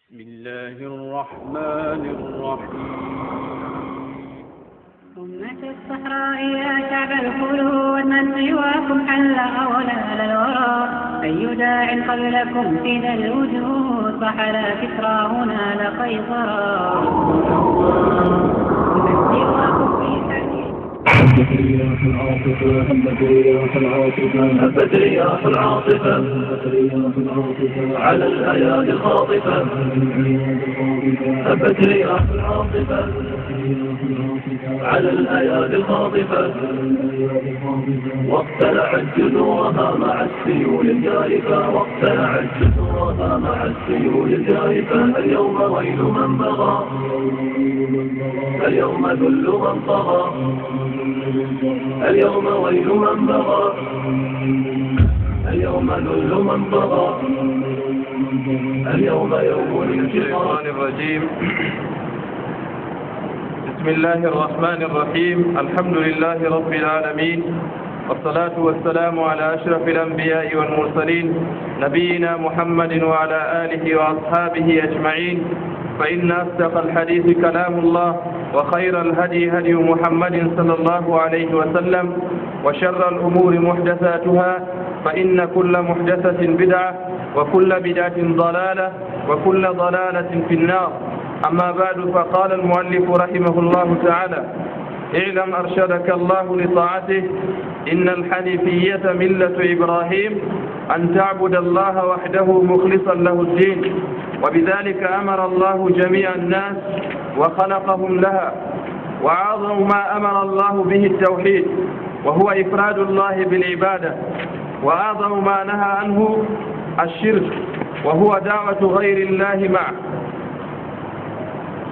بسم الله الرحمن الرحيم. أمة الصحراء يا شعب الخلود من سواكم حل أولى الورى أي داع قبلكم في ذا الوجود فحلا كسرى هنا لقيصرا من سواكم في حديث هبت رياح العاصفة هبت رياح العاصفة هبت رياح العاصفة هبت رياح العاصفة على الأيادي الخاطفة هبت رياح العاصفة على الأيادي الخاطفة واقتلعت جذورها مع السيول الجارفة واقتلعت جذورها مع السيول الجارفة اليوم ويل من بغى اليوم ذل من طغى اليوم ويل من بغى اليوم ذل من طغى اليوم يوم الانتقام الرجيم. بسم الله الرحمن الرحيم. الحمد لله رب العالمين، والصلاة والسلام على أشرف الأنبياء والمرسلين نبينا محمد وعلى آله وأصحابه أجمعين. فإن أصدق الحديث كلام الله، وخير الهدي هدي محمد صلى الله عليه وسلم، وشر الأمور محدثاتها، فإن كل محدثة بدعة، وكل بدعة ضلالة، وكل ضلالة في النار. أما بعد، فقال المؤلف رحمه الله تعالى: اعلم أرشدك الله لطاعته إن الحنيفية ملة إبراهيم أن تعبد الله وحده مخلصا له الدين، وبذلك أمر الله جميع الناس وخلقهم لها. وأعظم ما أمر الله به التوحيد، وهو إفراد الله بالعبادة. وأعظم ما نهى عنه الشرك، وهو دعوة غير الله معه.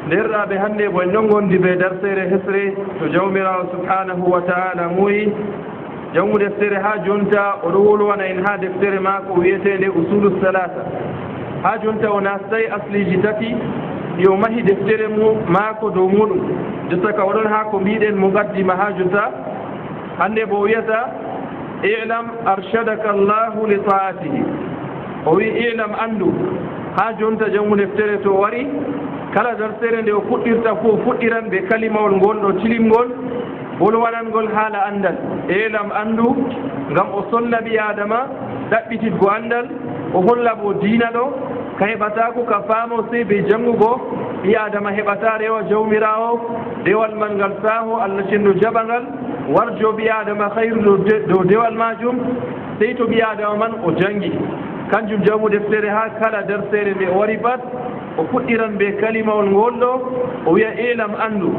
لرّا بهنّي بوينونغون دي بدرسير هسري تجومرا سبحانه وتعالى موي جمع دفتر ها جونتا أرول وانا إنها دفتر ماكو ويتين أصول الثلاثة ها جونتا وناستي أصلي جتتي يومه دفتر ماكو دومون جتك ورن هاكو ميدين مقدمة ها جونتا هنّي بويتا اعلم أرشدك الله لطاعته وي اعلم أندو ها جونتا جمع دفتر تواري kala dartere nde o fuɗɗirta fof fuɗɗiran ɓe kalimawol ngol ɗo tilimngol bolwanangol haala andal elam andu ngam o solla ɓi adama ɗaɓɓititgo andal o holla bo diina ɗo ka heɓatako ka faamo sey ɓe janngugo ɓi adama heɓata rewa jawmirawo dewal man ngal saaho allah cenno jaɓangal warjo ɓi adama hayru dow dewal majum sey to ɓi adama man o jangi kanjum jawmu deftere ha kala dartere nde o wari pat o fuɗɗiran ɓe kalimawol ngol ɗo o wiya ilam andu.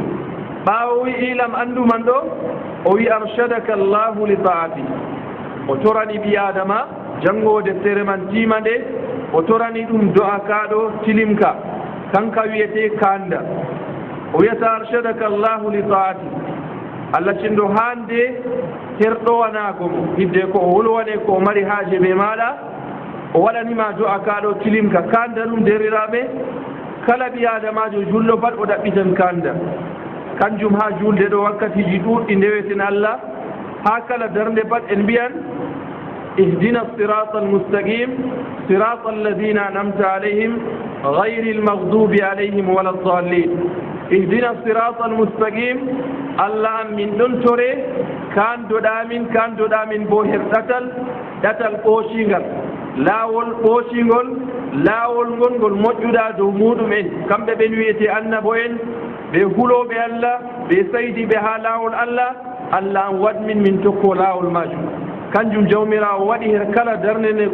ɓaawo wi ilam andu man ɗo o wi arshadaka allahu li taati. o torani ɓi adama janngowo deftere man tima nde o torani ɗum do'a kaɗo tilimka kanka wiyete kanda. o wiyata arshadaka allahu li taati, allah cenndo hande herɗowanago mo hidde ko o wolwane ko o mari haaje ɓe maɗa o waɗanima do'a kaɗo tilimka kanda ɗum deriraɓe kala ɓi adamajo julɗo pat o ɗaɓɓitan kanda kanjum ha julde ɗo wakkatiji ɗuɗɗi ndeweten allah ha kala darde pat en mbiyan ihdina sirata almustaqim sirata alladina anamta alayhim gayri almaghdubi alayhim wala ddallin. ihdina sirata almustaqim, allah an min ɗon tore kandoɗamin bo her ɗatal ɓoocingal laawol ɓoocingol laawol ngol moƴƴuɗa dow muɗumen kamɓe ɓen wiyete annabo en ɓe huloɓe allah ɓe saydiɓe ha laawol allah an waɗmin min tokko laawol majum. kanjum jawmirawo waɗi her kala darde nde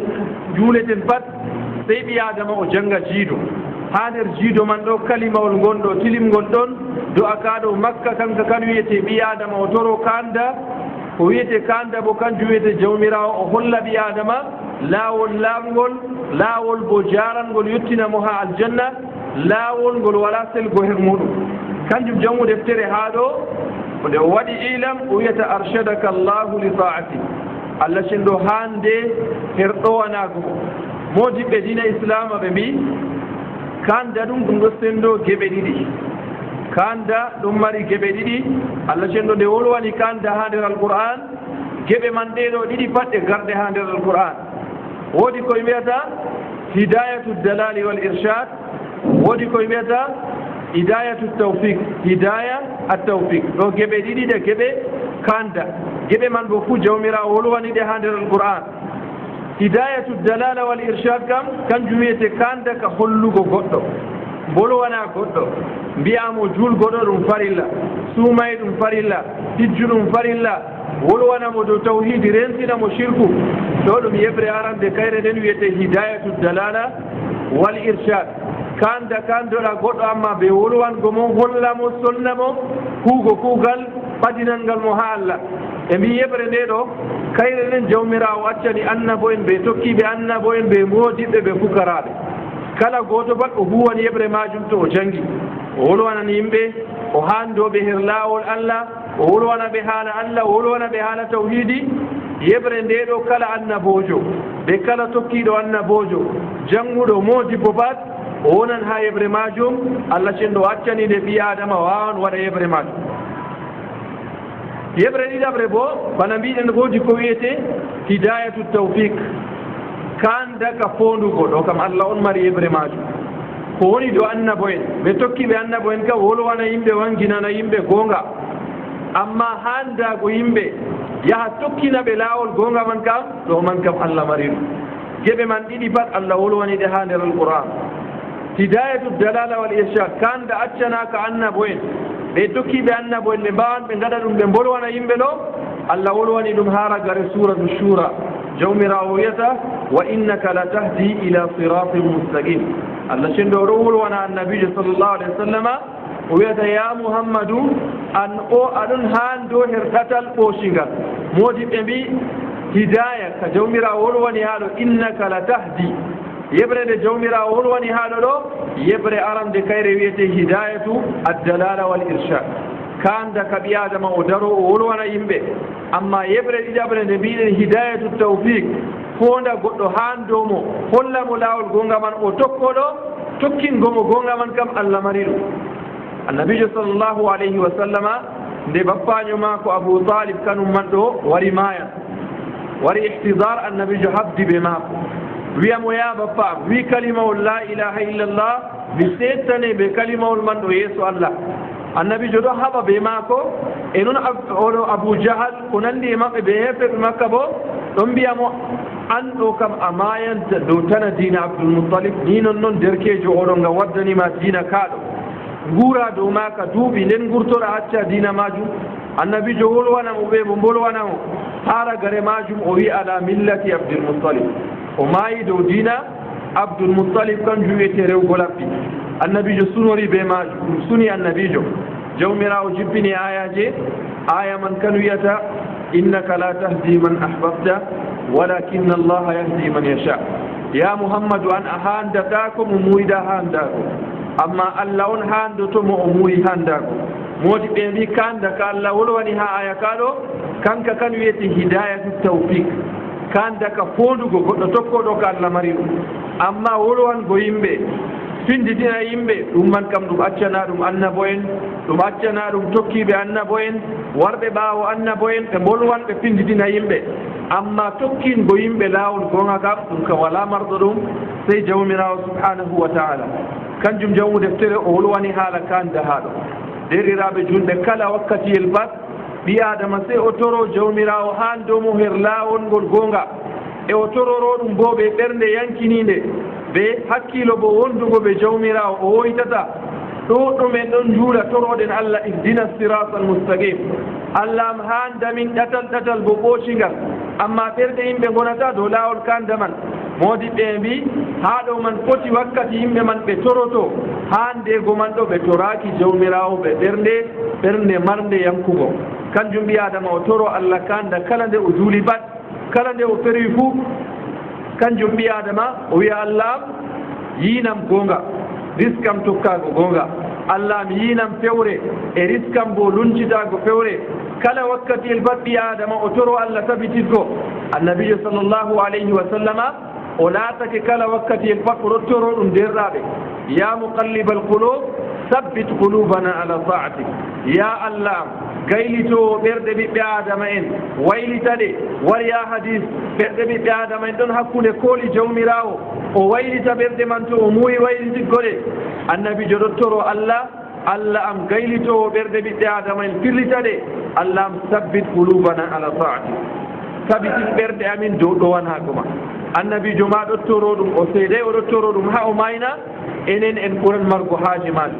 juuleten pat sey ɓi adama o janga jiido ha nder jiido man ɗo kalimawol ngon ɗo tilimgol ɗon do'a kaɗo makka kanka kan wiyete ɓi adama o toro kanda ko wiyete kanda bo kanjum wiyete jawmirawo o holla ɓi adama laawol laamgol laawol bo jarangol yettinamo ha aljanna laawol ngol wala selgo her muɗum. kanjum jangu deftere ha ɗo nde o waɗi ilam o wiyata arshadaka allahu li taati, allah cenɗo hande herɗowanago modiɓɓe dina islama ɓe mbi kanda ɗum ɗo sendo geɓe ɗiɗi. kanda ɗum mari geɓe ɗiɗi, allah cenɗo nde wolwani kanda ha nder alqur'an geɓe man ɗeɗo ɗiɗi pat ɗe garɗe ha nder alqur'an. woodi koye wiyata hidayatu dalali wal irshad woodi koye wiyata hidayatu tawfiq hidaya attawfiq ɗo geɓe ɗiɗi ɗe geɓe kanda geɓe man bo fuu jawmirawo wolwaniɗe ha nder alqur'an hidayatu dalala wal irshad kam kanjum wiyete kanda ka hollugo goɗɗo bolwana goɗɗo mbiyamo julgoɗo ɗum farilla suumay ɗum farilla hijju ɗum farilla wolwanamo dow tawhidi rensinamo shirku ɗo ɗum yeɓre arande kayre nden wiyete hidayatu dalala wal irshad kanda kandoɗa goɗɗo amma ɓe wolwango mo hollamo sonnamo huugo kuugal ɓadinangal mo ha Allah e mbi yeɓre nde ɗo kayre nden jawmirawo accani annabo en ɓe tokkiɓe annabo en ɓe modiɓɓe ɓe fukaraɓe kala goto pat o huwan yeɓre majum to o jangi o wolwanan yimɓe o handoɓe her lawol Allah o wolwanaɓe haala Allah o wolwanaɓe haala tawhidi yeɓre nde ɗo kala annabojo ɓe kala tokkiɗo annabojo janguɗo modibbo pat o wonan ha yeɓre majum Allah cenɗo accanide ɓi adama wawan waɗa yeɓre majum yeɓre ɗiɗaɓre bo bana mbiɗen woodi ko wiyete hidayatu tawfiq kanda ka fondugo ɗo kam Allah on mari yeɓre majum ko woni do annabo en ɓe tokkiɓe annabo en kam wolwana yimɓe wanginana yimɓe gonga amma handago yimɓe yaha tokkinaɓe laawol gonga man kam ɗo man kam Allah mari ɗum geɓe man ɗiɗi pat Allah wolwaniɗe ha nder alqur'an hidayatu dalala wal irshad kanda accanaka annabo en ɓe tokkiɓe annabo en ɓe mbawan ɓe gaɗa ɗum ɓe bolwana yimɓe ɗo Allah wolwani ɗum ha ragare suratu shura jawmirawo wiyata wa innaka la tahdi ila siratin mustaqim Allah cenɗo ɗo wolwana annabijo sallllahu alayhi wa sallama o wiyata ya muhammadu an o aɗon han dow her ɗatal ɓooshingal modiɓɓe mbi hidaya ka jawmirawo wolwani haɗo innaka la tahdi yeɓre nde jawmirawo wolwani haɗo ɗo yeɓre arande kayre wiyete hidayatu addalala wal irshad kanda ka ɓi adama o daro o wolwana yimɓe amma yeɓre ɗiɗaɓre nde mbiɗen hidayatu tawfiq fonda goɗɗo han dow mo hollamo laawol gonga man o tokkoɗo tokkingomo gonga man kam Allah mari ɗum annabijo sallllahu alayhi wa sallama nde bappaño maako abou talib kanum man ɗo wari maaya wari ihtidar annabijo habdi ɓe maako wiyamo ya bappa am wi kalimawol la ilaha illallah mi settane ɓe kalimawol man ɗo yeeso Allah annabijo ɗo haɓa ɓe maako e noon oɗo abou jahal ko nandi e maɓɓe ɓe hefeɓe makka bo ɗon mbiyamo an ɗo kam a mayanta dow tana dina abdoulmoutalib ni non noon derkejo oɗo nga waddanima dina kaɗo nguura dow maka duuɓi nden gurtoɗa acca dina majum annabijo wolwanamo ɓe mo bolwanamo haara gare majum o wi ala millati abdoulmoutalib o maayi dow dina abdoulmoutalib kanjum wiyete rewgo labbi annabijo sunori ɓe majum ɗum suni annabijo jawmirawo jibbini ayaje aya man kan wiyata innaka la tahdi man ahbabta walakinna allaha yahdi man yasha ya muhammadu an a handata ko mo muyɗa handako amma Allah on handotomo o muri handako modi ɓe mbi kanda ka Allah wolwani ha aya kaɗo kanka kan wiyete hidayatu tawfiq kanda ka fondugo goɗɗo tokkoɗo ko Allah mari ɗum amma wolwango yimɓe findidina yimɓe ɗum man kam ɗum accana ɗum annabo en ɗum accana ɗum tokkiɓe annabo en warɓe ɓaawo annabo en ɓe bolwan ɓe findidina yimɓe amma tokkingo yimɓe laawol gonga kam ɗum kam wala marɗo ɗum sey jawmirawo subhanahu wa taala kanjum jawmu deftere o wolwani haala kanda haɗo derɗiraɓe julɓe kala wakkatiyel pat ɓi adama sey o toro jawmirawo han dow mo her laawol ngol gonga e o tororo ɗum bo ɓe ɓernde yankininde ɓe hakkilo bo wondugo ɓe jawmirawo o woytata ɗo ɗumen ɗon juula toroɗen Allah ihdina sirata al mustaqim Allah han damin ɗatal bo ɓoocingal amma ɓerɗe yimɓe gonata dow laawol kandaman modiɓɓe mbi ha ɗo man foti wakkati yimɓe man ɓe toroto ha ndego man ɗo ɓe toraki jawmirawo ɓe ɓernde marnde yankugo kanjum mbi adama o toro Allah kanda kala nde o juuli bat kala nde o feri fuu kanjum mbi adama o wiya Allah yinam gonga riskam tokkago gonga Allah mi yinam fewre e riskam bo luncitago fewre kala wakkati el bat ɓi adama o toro Allah tabititgo annabijo sallllahu alayhi wa sallama o laatake kala wakkati el pat oɗo toro ɗum derɗaɓe ya muqallibal qulub sabbit qulubana ala taatik ya Allah gaylito ɓerɗe ɓiɓɓe adama en waylitaɗe warya hadis ɓerɗe ɓiɓɓe adama en ɗon hakkude kooli jawmirawo o waylita ɓerɗe man to o muuyi waylititgoɗe annabi jo dottoro Allah am gaylito ɓerɗe ɓiɓɓe adama en firlita ɗe Allah am sabbit qulubana ala taati sabitin ɓerɗe amin dow ɗowanhago ma annabijo ma ɗottoro ɗum o seeday o ɗottoro ɗum ha o mayna enen en ɓuran margo haaji maɗum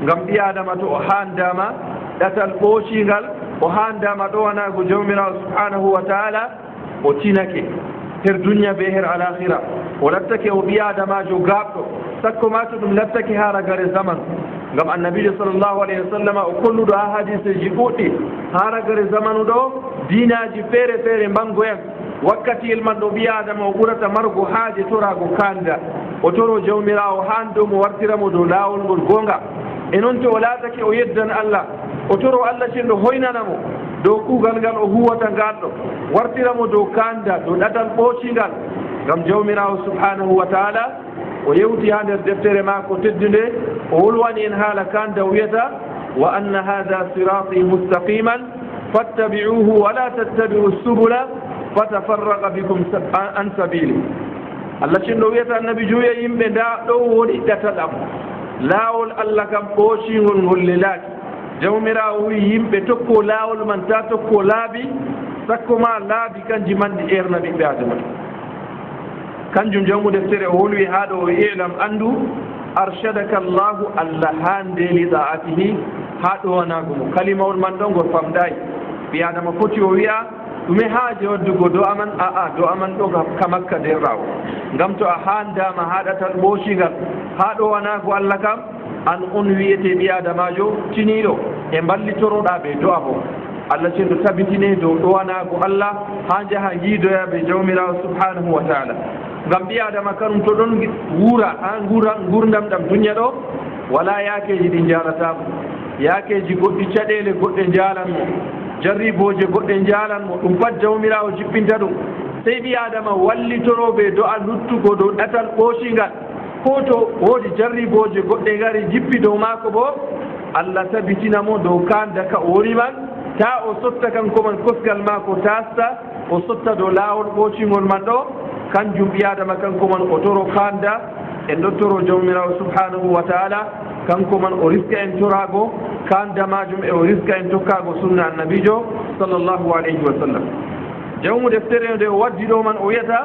ngam ɓi adama to o handama ɗatal ɓoocingal o handama ɗowanago jawmirawo subhanahu wa taala o tinake her duniya be her alakhira o lattake o ɓi adamajo gaɓɗo sakko ma to ɗum lattake ha ragare zaman ngam annabijo sallllahu alayhi wa sallam o kolluɗo ha hadiseji ɗuɗɗi ha ragare zamanu ɗo dinaji feere feere mbangoyen wakkatiyel man ɗo ɓi adama o ɓurata margo haaje torago kanda o toro jawmirawo han dow mo wartiramo dow laawol ngol gonga e noon to o laatake o yeddan Allah o toro Allah cenɗo hoynanamo dow kuugal ngal o huwata ngal ɗo wartiramo dow kanda dow ɗatal ɓoocingal ngam jawmirawo subhanahu wa taala o yewti ha nder deftere maako teddude o wolwani en haala kanda o wiyata wa anna hada sirati mustaqiman fattabi'uhu wa la tattabi'u subula fatafarraqa bikum an sabili Allah cenɗo wiyata annabi juuya yimɓe nda ɗo woni ɗatal am laawol Allah kam ɓoocingol ngol lelaaki jawmirawo wi yimɓe tokko laawol man ta tokko laabi sakko ma laabi kanji manɗi erna ɓiɓɓe adama kanjum jawmu deftere o wolwi haa ɗo o ilam anndu arshadaka Allahu Allah haa ndeeli da'atihi haa ɗowanago mo kalimawol man ɗon ngol famɗayi ɓi adama foti o wi'a ɗume haaje waddugo do aman do aman ɗo ka makka nder rawo ngam to a handama haɗatal ɓoocingal haa ɗowanago Allah kam an on wiyete ɓi adamajo tiniɗo e mballitoroɗa ɓe do'a bo Allah cenɗo tabitine dow ɗowanago Allah ha jaha yiidoya ɓe jawmirawo subhanahu wa taala ngam ɓi adama kanum to ɗon wuura ha gurdam ɗam duniya ɗo wala yaakeji ɗi jaratamo yaakeji goɗɗi caɗele goɗɗe jalanmo jarriboje goɗɗe jalanmo ɗum pat jawmirawo jippinta ɗum sey ɓi adama wallitoroɓe do'a luttugo dow ɗatal ɓoocingal ko to woodi jarriboje goɗɗe ngari jippi dow maako bo Allah tabitinamo dow kanda ka o woni man ta o sotta kanko man kosgal maako tasta o sotta dow laawol ɓoocingol man ɗo kanjum ɓi adama kanko man o toro kanda en ɗottoro jawmirawo subhanahu wa taala kanko man o riska en torago kanda majum e o riska en tokkago sunna annabijo sallllahu alayhi wa sallam jawmu deftere nde o waddi ɗo man o wiyata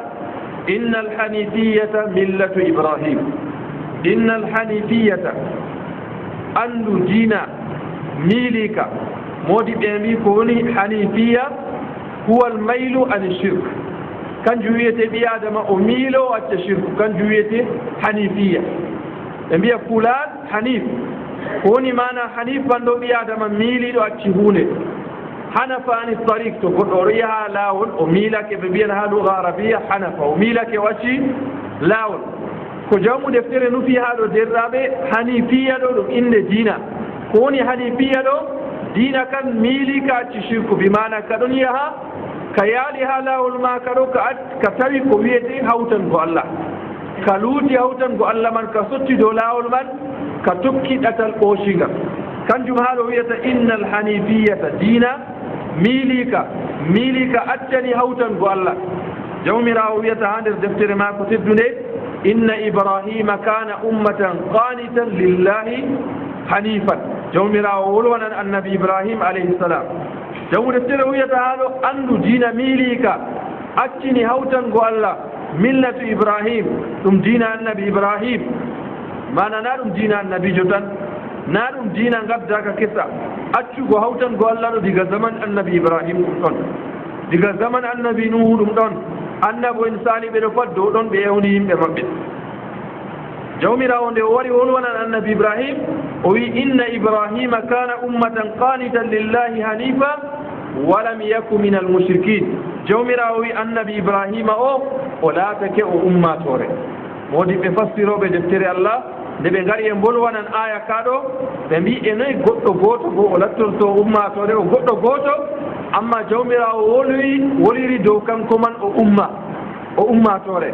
inna alhanifiyata millatu ibrahim inna alhanifiyata andu diina miilika modi ɓe mbi ko woni hanifiya huwa almaylu an shirk kanjum wiyete ɓi adama o miilo acca shirku kanjum wiyete hanifiya ɓe mbiya fulan hanif ko woni mana hanif man ɗo ɓi adama miiliɗo acci hunde hanafa ani tariq to goɗɗo oɗo yaha laawol o miilake ɓe mbiyan ha luga arabiya hanafa o miilake o acci laawol ko jawmu deftere nufi ha ɗo derɗaɓe hanifiya ɗo ɗum inde diina ko woni hanifiya ɗo diina kan miili ka acci shirku bi mana ka ɗon yaha ka yaali ha laawol ma ka ɗo ka tawi ko wiyete hawtango Allah ka luuti hawtango Allah man ka sotti dow laawol man ka tokki ɗatal ɓoocinga kanjum ha ɗo wiyata inna alhanifiyata diina miilika accani hawtango Allah jawmirawo wiyata ha nder deftere maako teddunde inna ibrahima kana ummatan qanitan lillahi hanifan jawmirawo wolwanan annabi ibrahim alayhi salam jawmu deftere wiyata ha ɗo andu diina miilika accini hawtango Allah millatu ibrahim ɗum diina annabi ibrahim mana na ɗum diina annabijo tan na ɗum diina gaddaka kesa accugo hawtango Allah ɗo diga zaman annabi ibrahim ɗum ɗon diga zaman annabi nuhu ɗum ɗon annabo en saliɓe ɗo pat dow ɗon ɓe ewni yimɓe maɓɓe jawmirawo nde o wari wolwanan annabi ibrahim o wi inna ibrahima kana ummatan qanitan lillahi hanifa walam yaku min almushrikin jawmirawo wi annabi ibrahima o laatake o ummatore modi ɓe fassiroɓe deftere Allah nde ɓe ngari e bolwanan aya kaɗo ɓe mbi e noyi goɗɗo gooto bo o lattorto ummatore o goɗɗo gooto amma jawmirawo woliri dow kanko man o ummatore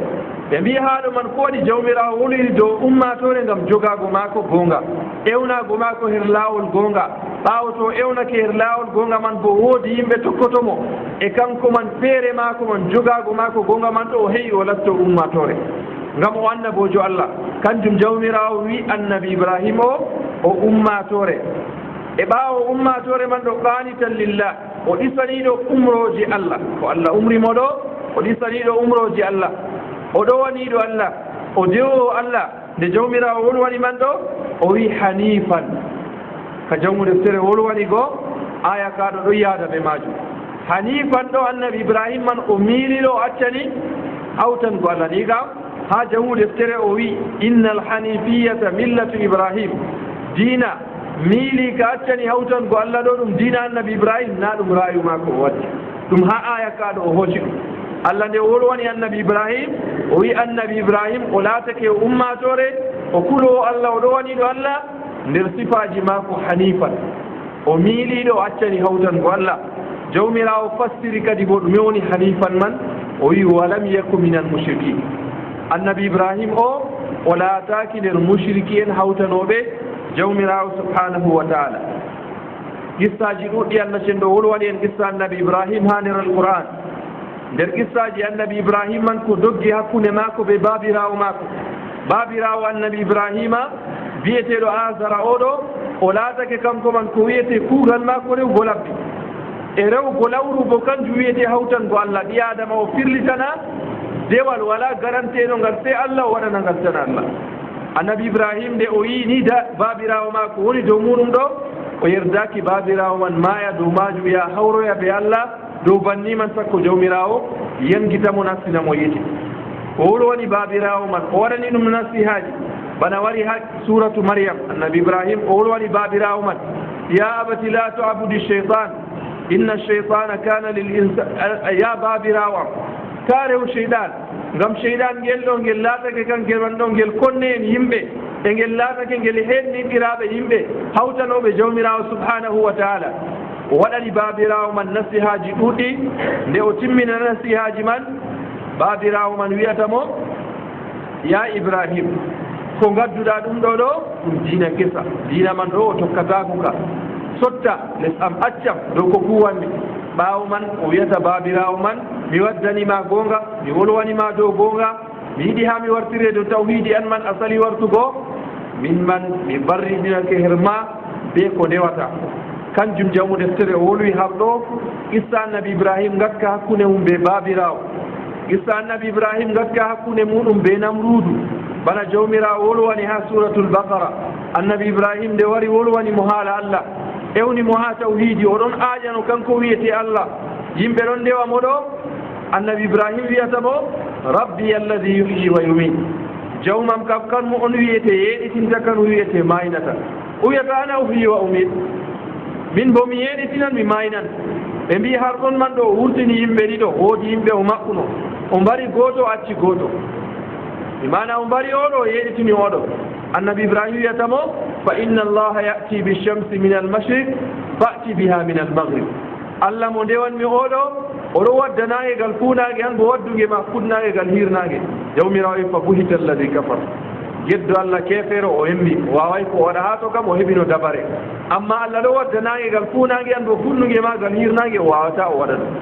ɓe mbi haɗo man ko waɗi jawmirawo woliri dow ummatore ngam jogago maako gonga ewnago maako her laawol gonga ɓaawo to ewnake her laawol gonga man bo woodi yimɓe tokkotomo e kanko man feere maako man jogago maako gonga man ɗo o heewi o latto ummatore ngam o annabojo Allah kanjum jawmirawo wi annabi ibrahim o ummatore e ɓaawo ummatore man ɗo qanitan lillah o ɗisaniɗo umroji Allah ko Allah umrimo ɗo o ɗisaniɗo umroji Allah o ɗowaniɗo Allah o dewowo Allah nde jawmirawo wolwani man ɗo o wi hanifan ka jawmu deftere wolwani goo aya kaɗo ɗo yaada ɓe majum hanifan ɗo annabi ibrahim man o miiliɗo o accani hawtan go Allah ni kam ha jawmu deftere o wi inna alhanifiyata millatu ibrahim diina miili ka accani hawtan go Allah ɗo ɗum diina annabi ibrahim na ɗum rayu mako o watti ɗum ha aya kaɗo o hooci ɗum Allah nde wolwani annabi ibrahim o wi annabi ibrahim o laatake o ummatore o kulowo Allah o ɗowaniɗo Allah nder sifaji mako hanifan o miiliɗo o accani hawtan go Allah jawmirawo fassiri kadi bo ɗume woni hanifan man o wi walam yaku min almushrikin annabi ibrahim o laataki nder mushriki en hawtanoɓe jawmirawo subhanahu wa taala qissaji ɗuɗɗi Allah cenɗo wolwani en qissa annabi ibrahim ha nder alquran nder qissaji annabi ibrahim man ko doggi hakkunde maako ɓe babirawo maako babirawo annabi ibrahima biyeteɗo azara oɗo o laatake kanko man ko wiyete kuugal maako rewgo labbi e rewgo lawru bo kanjum wiyete hawtan go Allah ɓi adama o firlitana dewal wala garanteɗo ngal se Allah o waɗana ngal tan Allah annabi ibrahim nde o yi ni da babirawo maako woni dow muɗum ɗo o yerdaki babirawo man maaya dow majum ya hawroya be Allah dow banni man sakko jawmirawo yangitamo nastinamo yeti o wolwani babirawo man o waɗani ɗum nasihaji bana wari ha suratu maryam annabi ibrahim o wolwani babirawo man ya abati la tu'budu shaytan inna shaytana kana lil insan ya babirawo ta rew shaytan ngam shaytan ngel ɗo ngel laatake kanngel man ɗo ngel konne en yimɓe e ngel laatake ngel henniɗiraɓe yimɓe hawtanoɓe jawmirawo subhanahu wa taala o waɗani babirawo man nasihaji ɗuɗɗi nde o timmina nasihaji man babirawo man wiyatamo ya ibrahim ko gadduɗa ɗum ɗo ɗo ɗum diina gesa diina man ɗo o tokkatakuka sotta les am accam dow ko kuwanmi ɓaawo man o wiyata babirawo man mi waddanima goonga mi wolwanima dow goonga mi yiɗi ha mi wartire dow tawhidi an man asali wartugo min man mi barridinake herma be ko ndewata kanjum jamu deftere o wolwi hamɗo qissa annabi ibrahim gakka hakkunde mum be babirawo qissa annabi ibrahim gakka hakkunde muɗum be namrudu bana jawmirawo wolwani ha suratul baqara annabi ibrahim nde wari wolwani mo haala Allah ewni mo ha tawhidi oɗon aaƴano kanko wiyete Allah yimɓe ɗon ndewa mo ɗo annabi ibrahim wiyatamo rabbi alladi yuhyi wa yumin jawmam kam kanmo on wiyete yeɗitinta kano wiyete maynata o wiyata ana uhyi wa umid min bo mi yeɗitinan mi maynan ɓe mbi har ɗon man ɗo o wurtini yimɓe ɗiɗo woodi yimɓe o maɓɓuno o mbari gooto o acci gooto imana o mbari oɗo o yeɗitini oɗo annabi ibrahim wiyatamo fa inna allaha ya'ti bishamsi min almashriq fa'ti biha min almaghrib allah mo ndewanmi oɗo oɗo waddanage gal fuunage han bo wadduge ma fuɗnage gal hirnage jawmirawo fa buhita alladi kafar geddo allah kefero o hemmi o waway ko waɗa ha to kam o heɓino dabare amma allah ɗo waddanage gal fuunage han bo funnuge ma gal hirnage o wawata o waɗa ɗum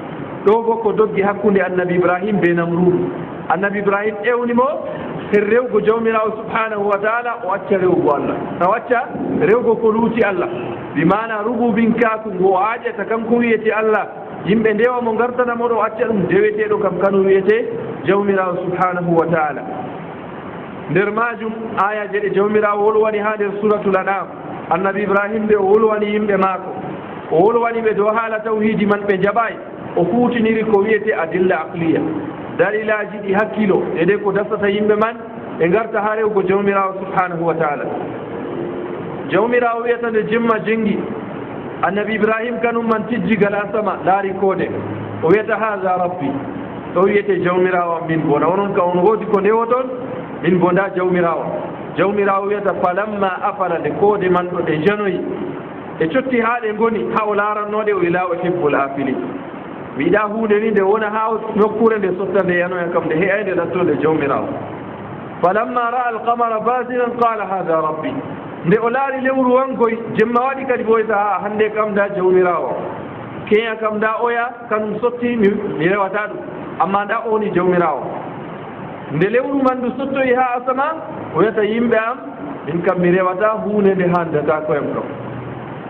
ɗo bo ko doggi hakkunde annabi ibrahim be namrudu annabi ibrahim ewnimo her rewgo jawmirawo subhanahu wa taala o acca rewgo allah o acca rewgo ko luuti allah bi mana rububinkaku ngo o aƴata kanko wiyete allah yimɓe ndewa mo gardanamo ɗo acca ɗum deweteɗo kam kano wiyete jawmirawo subhanahu wa taala nder majum ayaje ɗe jawmirawo wolwani ha nder suratul anam annabi ibrahim ɓe o wolwani yimɓe maako o wolwani ɓe dow haala tawhidi man ɓe jaɓay o huutiniri ko wiyete adilla aqliya dalilaji ɗi hakkilo ede ko dasata yimɓe man ɓe garta ha rewgo jawmirawo subhanahu wa taala jawmirawo wiyata nde jemma jengi annabi ibrahim kanum man tijjigal asama laari koode o wiyata haha rabbi ɗo wiyete jawmirawo min bo na onon ka on woodi ko ndewoton min bo nda jawmirawo wiyata falamma afala nde koode man ɗo ɗe janoyi e cotti ha ɗe goni ha o larannoɗe o ila o hibbul afilin mi yiɗa hunde ni nde wona ha nokkure nde sotta nde yanoya kam nde heƴay nde ɗattode jawmirawo falamma ra'a alqamara basiran qala hada rabbi nde o laari lewru wankoy jemma waɗi kadi boyta ha hande kam da jawmirawo keya kam da oya kanum sotti mi rewata ɗum amma da oni jawmirawo nde lewru man ndu sottoyi ha asama o wiyata yimɓe am min kam mi rewata hunde nde handata koyam kam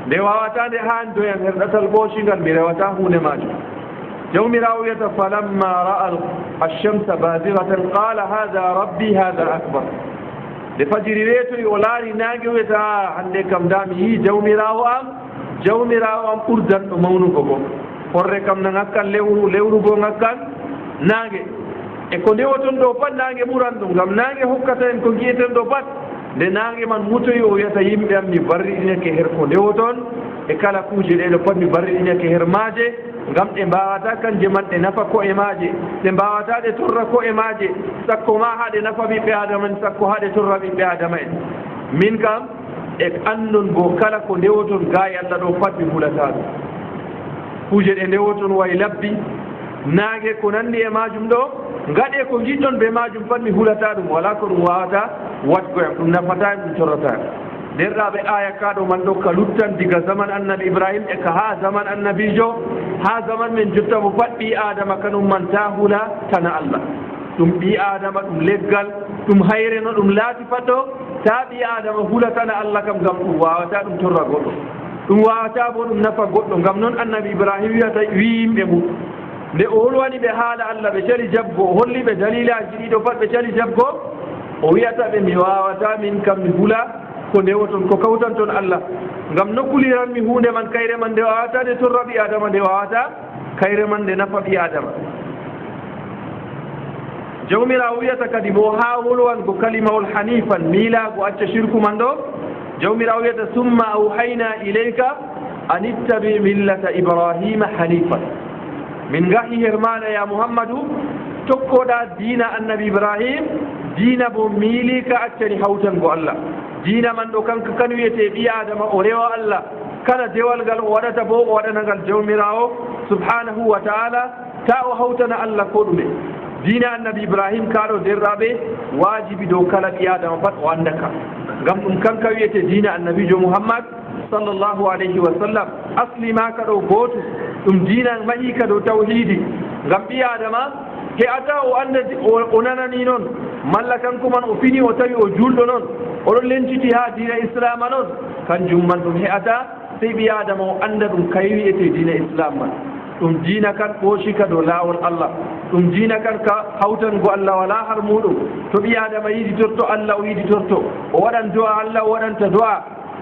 nde wawata nde handoyam herɗatal ɓoocingal mi rewata hunde majum jawmirawo wiyata falamma ra'a alchamsa badiratan qala hada rabbi hada akbar nde fajiri weetoyi o laari naange wiyata hande kam da mi yii jawmirawo am ɓurdanɗo mawnugo go horre kam na ngakkan lewru go ngakkan naange e ko ndewoton ɗo pat naange ɓuran ɗum ngam naange hokkata en ko giyeten ɗo pat nde naange man mutoyi o wiyata yimɓe am mi barriɗinake her ko ndewoton e kala kuuje ɗeɗo pat mi barriɗinake her maaje ngam ɗe mbawata kanje man ɗe nafa ko'e maaje ɗe mbawata ɗe torra ko'e maaje sakko ma haɗe nafa ɓiɓɓe adama en sakko haɗe torra ɓiɓɓe adama en min kam e anndon bo kala ko ndewoton gaayi Allah ɗo pat mi hulata ɗum kuuje ɗe ndewoton way labbi naange ko nanndi e majum ɗo ngaɗe ko jiɗɗon ɓe majum pat mi hulata ɗum wala ko ɗum wawata watgoyam ɗum nafata ɗum torrata derɗaɓe aya kaɗo man ɗo ka luttan diga zaman annabi ibrahim e ka ha zaman annabijo ha zaman men jotta mo pat ɓi adama kanum man ta hula tana Allah ɗum ɓi adama ɗum leggal ɗum hayre no ɗum laati pat ɗo ta ɓi adama hula tana Allah kam ngam ɗum wawata ɗum torra goɗɗo ɗum wawata bo ɗum nafa goɗɗo ngam noon annabi ibrahim wiyata wi yimɓe mum nde o wolwani ɓe haala Allah ɓe cali jabgo o holli ɓe dalilaji ɗiɗo pat ɓe cali jabgo o wiyata ɓe mi wawata min kam mi hula ko ndewoton ko kawtanton Allah ngam nokkuliranmi hunde man kayre man nde wawata nde torra ɓi adama nde wawata kayre man nde nafa ɓi adama jawmirawo wiyata kadi mo ha wolwango kalimawol hanifan miilago acca shirku man ɗo jawmirawo wiyata summa awhayna ilayka an ittabi millata ibrahima hanifan min gahi hermana ya muhammadu tokkoɗa diina annabi ibrahim diina bo miilika accani hawtango Allah diina man ɗo kanka kan wiyete ɓi adama o rewa Allah kala dewal ngal o waɗata bo o waɗanagal jawmirawo subhanahu wa taala ta o hawtana Allah ko ɗume diina annabi ibrahim kaɗo derraɓe wajibi dow kala ɓi adama pat o andaka ngam ɗum kanka wiyete diina annabijo muhammad sallllahu alayhi wa sallam asli ma ka ɗo gootu ɗum diina mahi ka dow tawhidi ngam ɓi adama he ata o anda o nanani noon malla kanko man o fini o tawi o julɗo noon oɗon lenciti ha diina islama noon kanjum man ɗum he ata sey ɓi adama o anda ɗum kay wiyete diina islam man ɗum diina kan ɓooshika dow laawol Allah ɗum diina kan ka hawtango Allah wala har muɗum to ɓi adama yiɗitorto Allah o yiɗitorto o waɗan do'a Allah o waɗanta do'a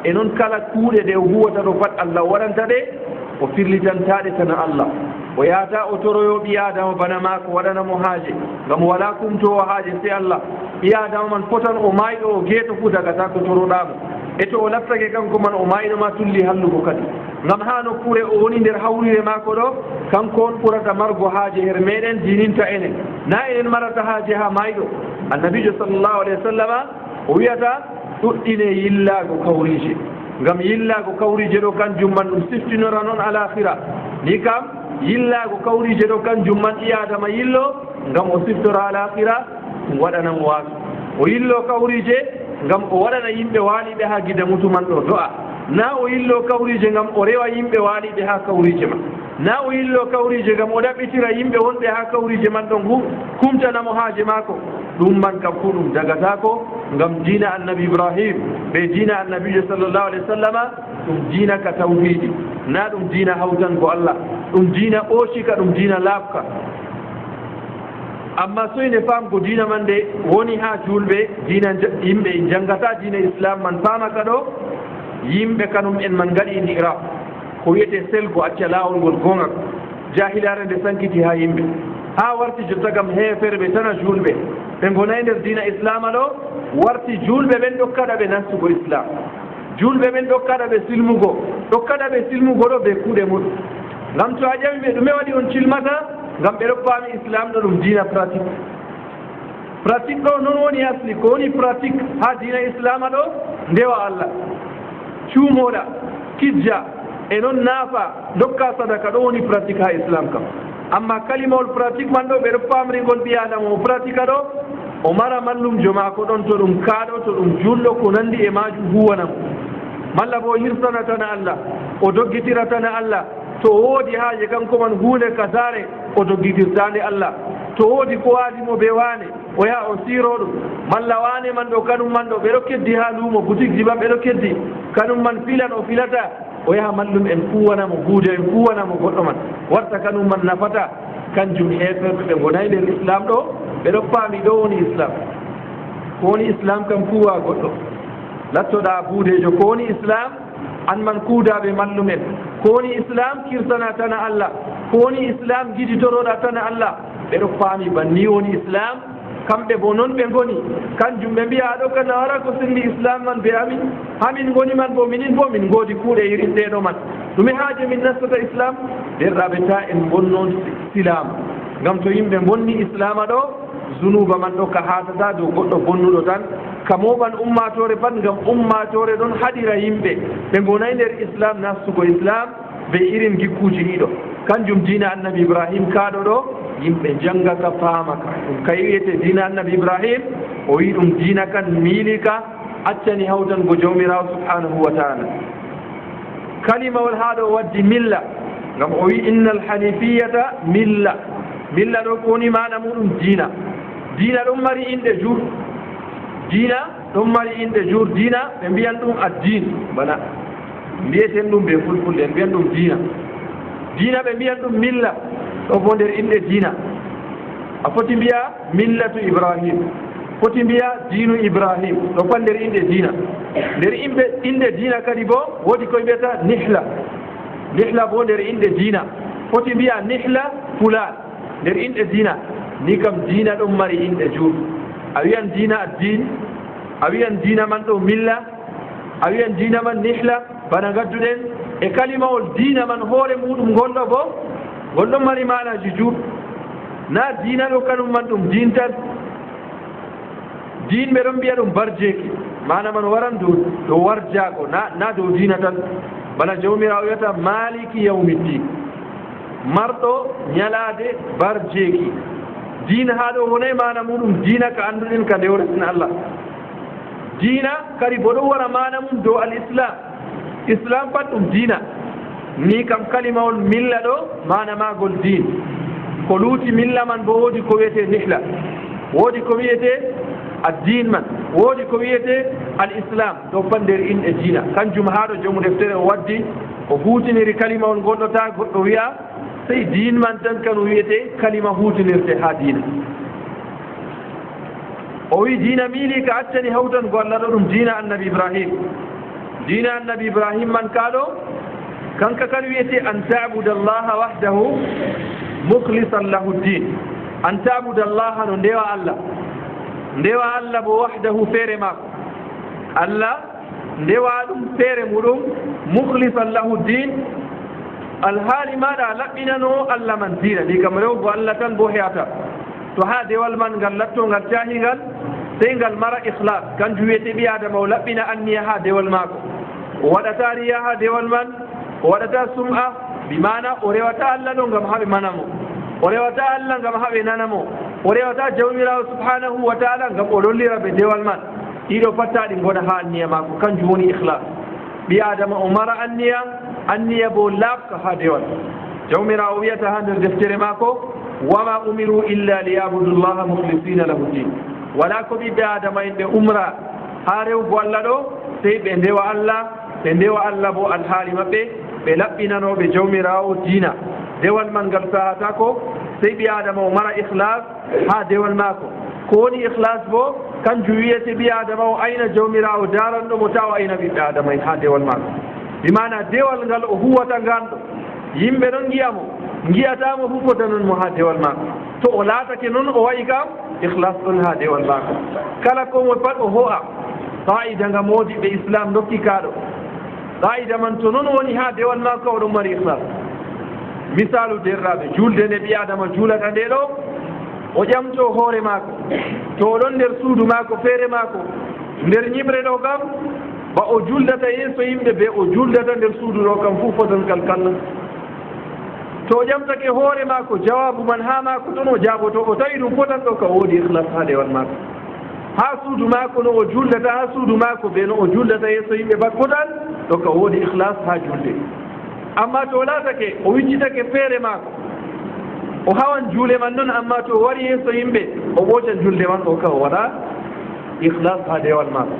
e noon kala kuuɗe ɗe o huwata ɗo pat Allah o waɗanta ɗe o firlitantaɗe tana Allah o yahata o toroyo ɓi adama bana maako waɗanamo haaje ngam wala kumtowo haaje sey Allah ɓi adama man fotan o mayɗo o geeto fuu dagata ko toroɗamo e to o laftake kanko man o mayɗoma tulli hallugo kadi ngam ha nokkure o woni nder hawrire maako ɗo kanko on ɓurata margo haaje her meɗen dininta enen na enen marata haaje ha mayɗo annabijo sallllahu alayhi wa sallama o wiyata ɗuɗɗine yillago kawrije ngam yillago kawrije ɗo kanjum man ɗum siftinora noon alakhira ni kam yillago kawrije ɗo kanjum man ɓi adama yillo ngam o siftora alakhira ɗum waɗanamo waasu o yillo kawrije ngam o waɗana yimɓe waaliɓe ha gida mutuman ɗo do'a na o yillo kawrije ngam o rewa yimɓe waaliɓe ha kawrije man na o yillo kawrije ngam o ɗaɓɓitira yimɓe wonɓe ha kawrije man ɗon kumtanamo haaje maako ɗum man kam fuu ɗum dagatako ngam diina annabi ibrahim ɓe diina annabijo sallllahu alayhi wa sallama ɗum diina ka tawhidi na ɗum diina hawtango Allah ɗum diina ɓoocika ɗum diina laabka amma soyne famgo diina man nde woni ha julɓe diina yimɓe janngata diina islam man famaka ɗo yimɓe kanum en man ngaɗi ndi'ra ko wiyete selgo acca laawol ngol gonga jahilare nde sankiti ha yimɓe ha warti jotta gam heefere ɓe tana julɓe ɓe gonay nder diina islama ɗo warti julɓe ɓen ɗokkaɗa ɓe nastugo islam julɓe ɓen ɗokkaɗa ɓe silmugo ɗo ɓe kuuɗe muɗum ngam to a ƴawi ɓe ɗume waɗi on cilmata ngam ɓe ɗo paami islam ɗo ɗum diina pratique ɗo noon woni asli ko woni pratique ha diina islama ɗo ndewa Allah cuumoɗa kijja e noon naafa dokka sadaka ɗo woni pratique ha islam kam amma kalimawol pratique man ɗo ɓe ɗo famringol ɓi adama o pratique a ɗo o mara mallumjo maako ɗon to ɗum kaaɗo to ɗum julɗo ko nandi e majum huwanamo malla bo hirsanatana Allah o doggitiratana Allah to woodi haaje kanko man huunde kasare o doggitirtande Allah to woodi ko waadimo ɓe waane o yaha o siiro ɗum malla waane man ɗo kanum man ɗo ɓe ɗo keddi haa luumo boutique ji man ɓe ɗo keddi kanum man filan o filata o yaha mallum en kuwanamo guude en kuwanamo goɗɗo man warta kanum man nafata kanjum heeferɓe ɓe gonayi nder islam ɗo ɓe ɗo paami ɗo woni islam ko woni islam kam kuwa goɗɗo lattoɗa buudejo ko woni islam an man kuudaɓe mallum en ko woni islam kirsana tana allah ko woni islam giditoroɗa tana allah ɓe ɗo paami banni woni islam kamɓe bo noon ɓe ngoni kanjum ɓe mbiya aɗo kana wara ko sirli islam man be amin hamin ngoni man bo minin bo min ngoodi kuuɗe irin ɗeɗo man ɗume haaje min nastata islam derɗaɓe ta en bonnoon silama ngam to yimɓe bonni islama ɗo zunuba man ɗo ka haatata dow goɗɗo bonnuɗo tan ka moɓan ummatore pat ngam ummatore ɗon haɗira yimɓe ɓe gonayi nder islam nastugo islam be irin gikkuji ɗiɗo kanjum diina annabi ibrahim kaɗo ɗo yimɓe jangaka paamaka ɗum kay wiyete diina annabi ibrahim o wi ɗum diina kan miilika accani hawtango jawmirawo subhanahu wa taala kalimawol haa ɗo waddi milla ngam o wi inna alhanifiyata milla milla ɗo ko woni maana muɗum diina diina ɗon mari inɗe jour diina ɗon mari inɗe jour diina ɓe mbiyan ɗum addin bana mbiyeten ɗum ɓe fulfulde en mbiyan ɗum diina diina ɓe mbiyan ɗum milla ɗo bo nder inɗe diina a foti mbiya millatu ibrahim foti mbiya diinu ibrahim ɗo pat nder inɗe diina nder inɗe diina kadi bo woodi koye mbiyata nihla bo nder inɗe diina foti mbiya nihla fulan nder inɗe diina ni kam diina ɗon mari inɗe juur a wiyan diina addin a wiyan diina man ɗo milla a wiyan diina man nihla bana gadduɗen e kalimawol diina man hoore muɗum gonɗo bo gonɗon mari manaji juur na diina ɗo kanum man ɗum din tan din ɓe ɗon mbiya ɗum barjeeki mana man waran dow warjago na dow diina tan bana jawmirawo wiyata maliki yawmiddin marɗo ñalaade barjeeki diina haa ɗo wonay mana muɗum diina ka annduɗen ka ndewreten allah diina kadi bo ɗon wara mana mum dow al islam pat ɗum diina ni kam kalimawol milla ɗo mana magol din ko luuti milla man bo woodi ko wiyete nihla woodi ko wiyete addin man woodi ko wiyete al islam ɗo pat nder inɗe diina kanjum haa ɗo jomu deftere o waddi o huutiniri kalimawol gonɗo ta goɗɗo wiya sey din man tan kano wiyete kalima huutinirte haa diina o wi diina miili ka accani hawtan go allah ɗo ɗum diina annabi ibrahim man kaɗo kanka kan wiyete an tabuda allaha wahdahu mukhlisan lahu din an tabuda allaha no ndewa allah bo wahdahu feere maako allah ndewa ɗum feere muɗum mukhlisan lahu din alhaali maɗa laɓɓinano allah man diina ni kam rewgo allah tan bo heyata to haa dewal man ngal latto ngal caahingal sey ngal mara ihlas kanjum wiyete ɓi adama o laɓɓina anniya haa dewal maako o waɗata riya haa dewal man o waɗata sum'a bi mana o rewata allah ɗo ngam haɓe manamo o rewata allah ngam haɓe nanamo o rewata jawmirawo subhanahu wa taala ngam o lollira ɓe dewal man ɗiɗo pattaɗi goɗa ha anniya maako kanjum woni ihlas ɓi adama o mara anniya bo laaɓka ha dewal jawmirawo wiyata ha nder deftere maako wama umiru illa liyabudu llaha mukhlisina lahu din wala ko ɓiɓɓe adama en ɓe umra ha rewgo allah ɗo sey ɓe ndewa allah bo alhaali maɓɓe ɓe laɓɓinanoɓe jawmirawo diina dewal man ngal sahata ko sey ɓi adama o mara ihlas ha dewal maako ko woni ihlas bo kanjum wiyete ɓi adama o ayna jawmirawo daranɗomo taw ayna ɓiɓɓe adama en ha dewal maako mi mana dewal ngal o huwata nganɗo yimɓe ɗon giyamo giyatamo hufotanonmo ha dewal maako to o laatake noon o wayi kam ihlas ɗon ha dewal maako kala komo pat o ho'a qaida nga modiɓe islam dokki kaɗo qaida man to noon woni ha dewal maako oɗon mari ihlas misalu derraɓe julde nde ɓi adama juulata nde ɗo o ƴamto hoore maako to oɗon nder suudu maako feere maako nder ñiɓre ɗo kam ba o juldata yeeso yimɓe ɓe o juldata nder suudu ɗo kam fuu fotankal kalla to o ƴamtake hoore maako jawabu man ha maako toon o jaaboto o tawi ɗum fotan ɗo ka woodi ihlas ha dewal maako ha suudu maako no o juldata ha suudu maako ɓe no o juldata yeeso yimɓe bat fotan ɗo ka woodi ihlas ha julde amma to o laatake o wiccitake feere maako o hawan juule man noon amma to wari yeeso yimɓe o ɓoocan julde man o ka o waɗa ihlas ha dewal maako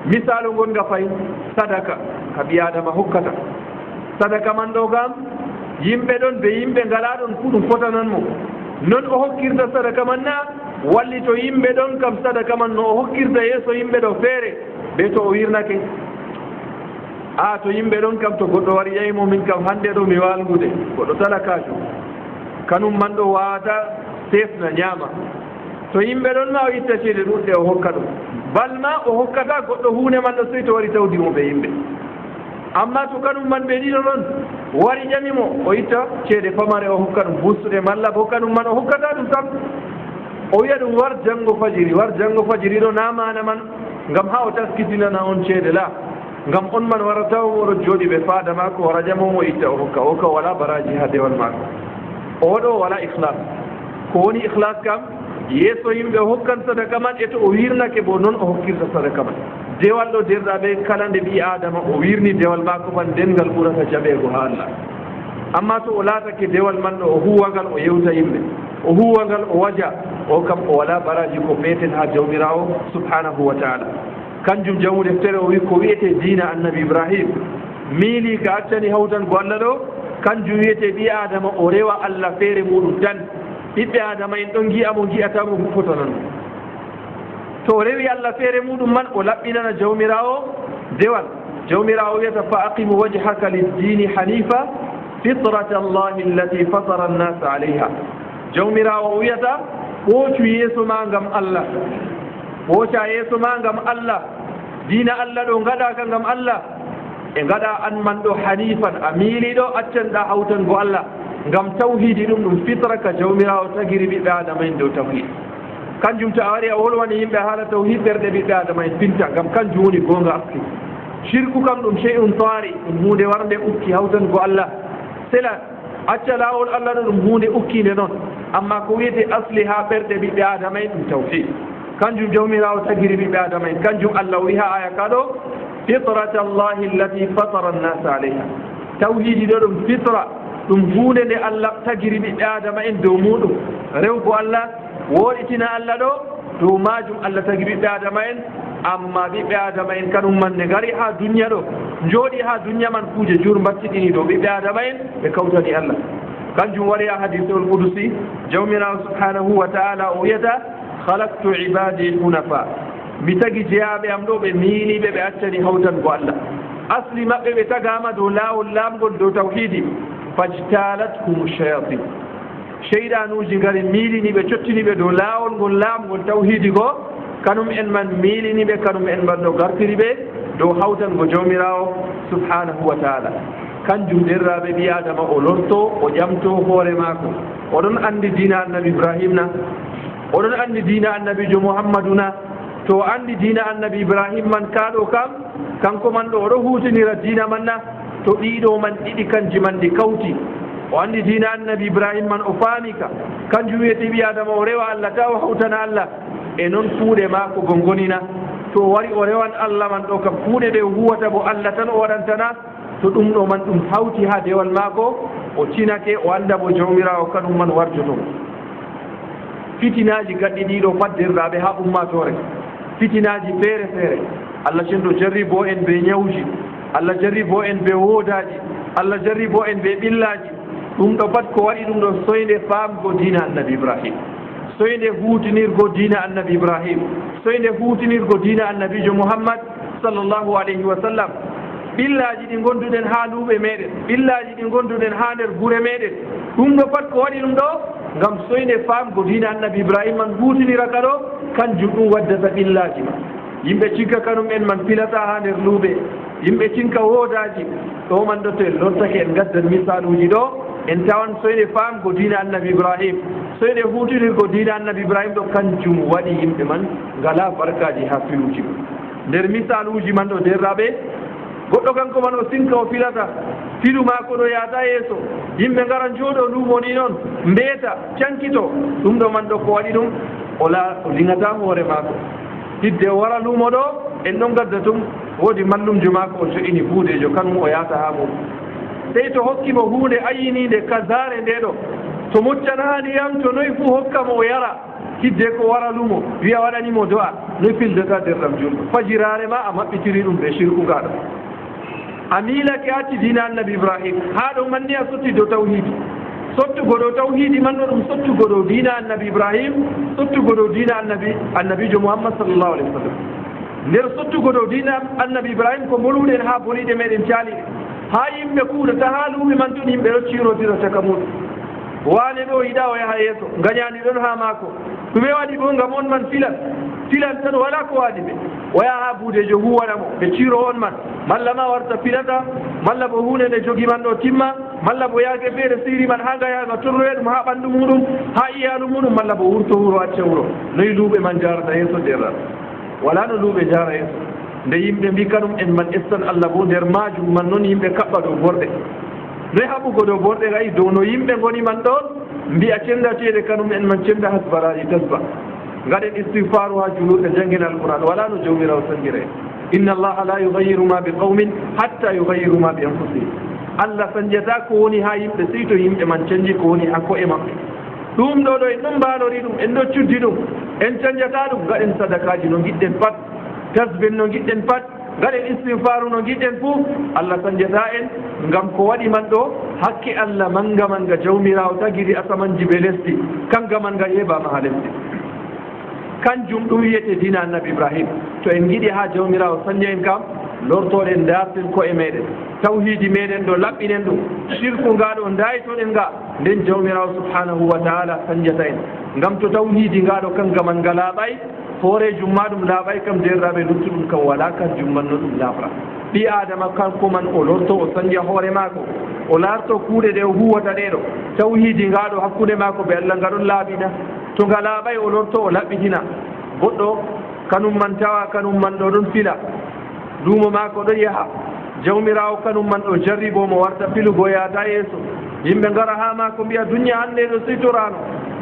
misalu gonga fayi sadaka ka ɓi adama hokkata sadaka man ɗo gam yimɓe ɗon ɓe yimɓe ngala ɗon fuu ɗum fotanan mo non o hokkirta sadaka man na walli to yimɓe ɗon kam sadaka man no o hokkirta yeeso yimɓe ɗo feere ɓe to o wirnake a to yimɓe ɗon kam to goɗɗo wari ƴaymo min kam hannde ɗo mi walgude goɗɗo talakajo kanum man ɗo wawata sefna ñaama to yimɓe ɗon ma o itta ceede ɗuɗɗe o hokka ɗum balma o hokkata goɗɗo hunde man ɗo soy to wari tawdimo ɓe yimɓe amma to kanum man ɓe ɗiɗo ɗon wari ƴamimo o itta ceede pamare o hokka ɗum bussuɗe malla bo kanum man o hokkata ɗum tam o wiya ɗum war janngo fajiri ɗo na mana man ngam ha o taskitinana on ceede la ngam on man wara taw oɗo jooɗi ɓe faada maako wara ƴamomo itta o hokka o ka wala baraji ha dewal maako oɗo wala ihlas ko woni ihlas kam yeeso yimɓe o hokkan sadaka man e to o wirnake bo noon o hokkirta sadaka man dewal ɗo derɗaɓe kala nde ɓi adama o wirni dewal maako man dengal ɓurata jaɓeego ha Allah amma to o laatake dewal man ɗo o huwangal o yewta yimɓe o huwangal o waja o kam o wala baraji ko meten ha jawmirawo subhanahu wa taala kanjum jamu deftere o wi ko wiyete diina annabi ibrahim miili ka accani hawtango Allah ɗo kanjum wiyete ɓi adama o rewa Allah feere muɗum tan ɓiɓɓe adama en ɗon gi'amo gi'atamo fotanan to o rewi Allah feere muɗum man o laɓɓinana jawmirawo dewal jawmirawo wiyata fa aqim wajhaka liddini hanifa fitrata allahi allati fatara annasa alayha jawmirawo wiyata ɓoocu yeeso ma ngam Allah ɓooca yeeso ma ngam Allah diina Allah ɗo gaɗaka ngam Allah e gaɗa an man ɗo hanifan a miiliɗo accanɗa hawtango Allah ngam tawhidi ɗum fitra ka jawmirawo tagiri ɓiɓɓe adama en dow tawhid kanjum to a wari a wolwani yimɓe haala tawhid ɓerɗe ɓiɓɓe adama en pinta ngam kanjum woni gonga akki shirku kam ɗum shay'un tari ɗum hunde warde ukki hawtango Allah sela acca lawol Allah ɗo ɗum hunde ukkinde noon amma ko wiyete asli ha ɓerɗe ɓiɓɓe adama en ɗum tawhid kanjum jawmirawo tagiri ɓiɓɓe adama en kanjum Allah wi ha aya kaɗo fitrata allahi allati fatara annasa alayha tawhidi ɗo ɗum fitra ɗum hunde nde Allah tagiri ɓiɓɓe adama en dow muɗum rewgo Allah woɗitina Allah ɗo dow majum Allah tagiri ɓiɓɓe adama en amma ɓiɓɓe adama en kanum man ne gari ha duniya ɗo jooɗi ha duniya man kuuje jur mbattiɗini dow ɓiɓɓe adama en ɓe kawtani Allah kanjum wari ha hadisul qudusi jawmirawo subhanahu wa ta'ala o wiyata halaktu ibadi hunafa mi tagi jeyaɓe am ɗo ɓe miiliɓe ɓe accani hawtango Allah asli maɓɓe ɓe tagama dow laawol laamgol dow tawhidi fajtalathum shayatin cheyɗanuji ngari miilini ɓe cottini ɓe dow laawol ngol laamgol tawhidi go kanum en man miilini ɓe kanum en man ɗo gartiri ɓe dow hawtango jawmirawo subhanahu wa taala kanjum derraɓe ɓi adama o lorto o ƴamto hoore maako oɗon andi diina annabi ibrahim na oɗon andi diina annabijo mouhammadou na to andi diina annabi ibrahim man kaɗo kam kanko man ɗo oɗo hutinira diina man na to ɗiɗo man ɗiɗi kanji man ɗi kawti o andi diina annabi ibrahim man o faami ka kanjum wiyete ɓi adama o rewa Allah ta o hawtana Allah e noon kuuɗe maako gongonina to wari o rewan Allah man ɗo kam kuuɗe ɗe huwata bo Allah tan o waɗantana to ɗum ɗo man ɗum hawti ha dewal maako o tinake o anda bo jawmirawo kanum man warjoto fitinaji gadɗi ɗiɗo faddirɗaɓe ha ummatore fitinaji feere feere Allah cenɗo jarri bo en ɓe ñawji Allah jarri bo en ɓe woodaji Allah jarri bo en ɓe ɓillaji ɗum ɗo pat ko waɗi ɗum ɗo soyde famgo diina annabi ibrahim soyde huutinirgo diina annabi ibrahim soyde huutinirgo diina annabijo mouhammad sallllahu alayhi wa sallam ɓillaji ɗi gonduɗen ha luuɓe meɗen ɓillaji ɗi gonduɗen ha nder gure meɗen ɗum ɗo pat ko waɗi ɗum ɗo ngam soyde famgo diina annabi ibrahim man huutinira ka ɗo kanjum ɗum waddata ɓillaji ma yimɓe cinka kanum en man pilata ha nder luuɓe yimɓe cinka woodaji ɗo man ɗo to en lottake en gaddan misaluji ɗo en tawan soyde famgo diina annabi ibrahim soyde huutinirgo diina annabi ibrahim ɗo kanjum waɗi yimɓe man ngala barkaji ha filuji nder misaluji man ɗo derraɓe goɗɗo kanko man o sinka o filata filu maako ɗo yaata yeeso yimɓe ngara jooɗo luumo ni noon mbeeta cankito ɗum ɗo man ɗo ko waɗi ɗum o liŋata hoore maako hidde o wara luumo ɗo en ɗon gadda tum woodi mallumjo maako o joɗini buudejo kanum o yaata ha mum sey to hokkimo huunde ayininde kasare nde ɗo to moccana ndiyam to noyi fuu hokkamo o yara hidde ko wara lumo wiya waɗanimo do'a noyi fildata derɗam julɗo fajirare ma a maɓɓitiri ɗum ɓe shirkugaɗo a miilake acci dina annabi ibrahim haa ɗo manni a sotti dow tawhidi sottugo dow tawhidi man ɗo ɗum sottugo dow dina annabi ibrahim sottugo dow dina annabijo muhammad sallllahu alayhi wa sallam nder sottugo dow dina annabi ibrahim ko moluɗen haa boniɗe meɗen caaliɗe haa yimɓe kuuɗata haa luuɓe man tun yimɓe ɗo cirodira caka muɗum waane ɗo yiɗa o yaha yeeso gañani ɗon haa maako ɗume waɗi bo ngam on man filan tan wala ko waɗi ɓe o yaha haa buudejo huwanamo ɓe ciro on man malla ma warta filata malla bo hunde nde jogi man ɗo timma malla bo yaage feere siri man haa ngayaga torroye ɗum haa ɓanndu muɗum haa iyalu muɗum malla bo wurto wuro acca wuro noyi luuɓe man jarata yeeso derral wala no luuɓe jara yeeso nde yimɓe mbika ɗum en man estan allah bo nder majum man noon yimɓe kaɓɓa dow borɗe noyi haɓugo dow borɗe kay dow no yimɓe ngoni man ɗon mbiya cendateede kanum en man cenda hasbaraji tasba gaɗen istigfaru ha juluɗe janngina alquran wala no jawmirawo sangira en inna allaha la yugayiru ma bi qawmin hatta yugayiru ma bi anfusihim allah sanjata ko woni ha yimɓe sey to yimɓe man canji ko woni ha ko'e maɓɓe ɗum ɗo ɗo en ɗon mbalori ɗum en ɗo cuddi ɗum en canjata ɗum gaɗen sadakaji no giɗɗen pat tasben no giɗɗen pat gaɗen istigfaru no giɗɗen fuu allah sanjata en ngam ko waɗi man ɗo hakke allah manga manga jawmirawo tagiri asamanji be lesdi kanga man nga yeɓama ha lesdi kanjum ɗum wiyete dina annabi ibrahim to en giɗi ha jawmirawo saña en kam lortoɗen darten koye meɗen tawhidi meɗen ɗo laɓɓinen ɗum shirku ngaɗo daytoɗen nga nden jawmirawo subhanahu wa taala sañjata en ngam to tawhidi ngaɗo kanga man nga laaɓay hoorejum ma ɗum laaɓay kam derraɓe luttuɗum kam wala kanjum man no ɗum laaɓra ɓi adama kanko man o lorto o sañja hoore maako o larto kuuɗe ɗe o huwata ɗeɗo tawhidi ngaɗo hakkude maako ɓe allah nga ɗon laaɓina to nga laaɓay o lorto o laɓɓitina goɗɗo kanum man tawa kanum man ɗo ɗon fila duumo maako ɗon yaha jawmirawo kanum man ɗo jarribo mo warta filugo yahata yeeso yimɓe ngara ha maako mbiya duniya hannde ɗo sey torano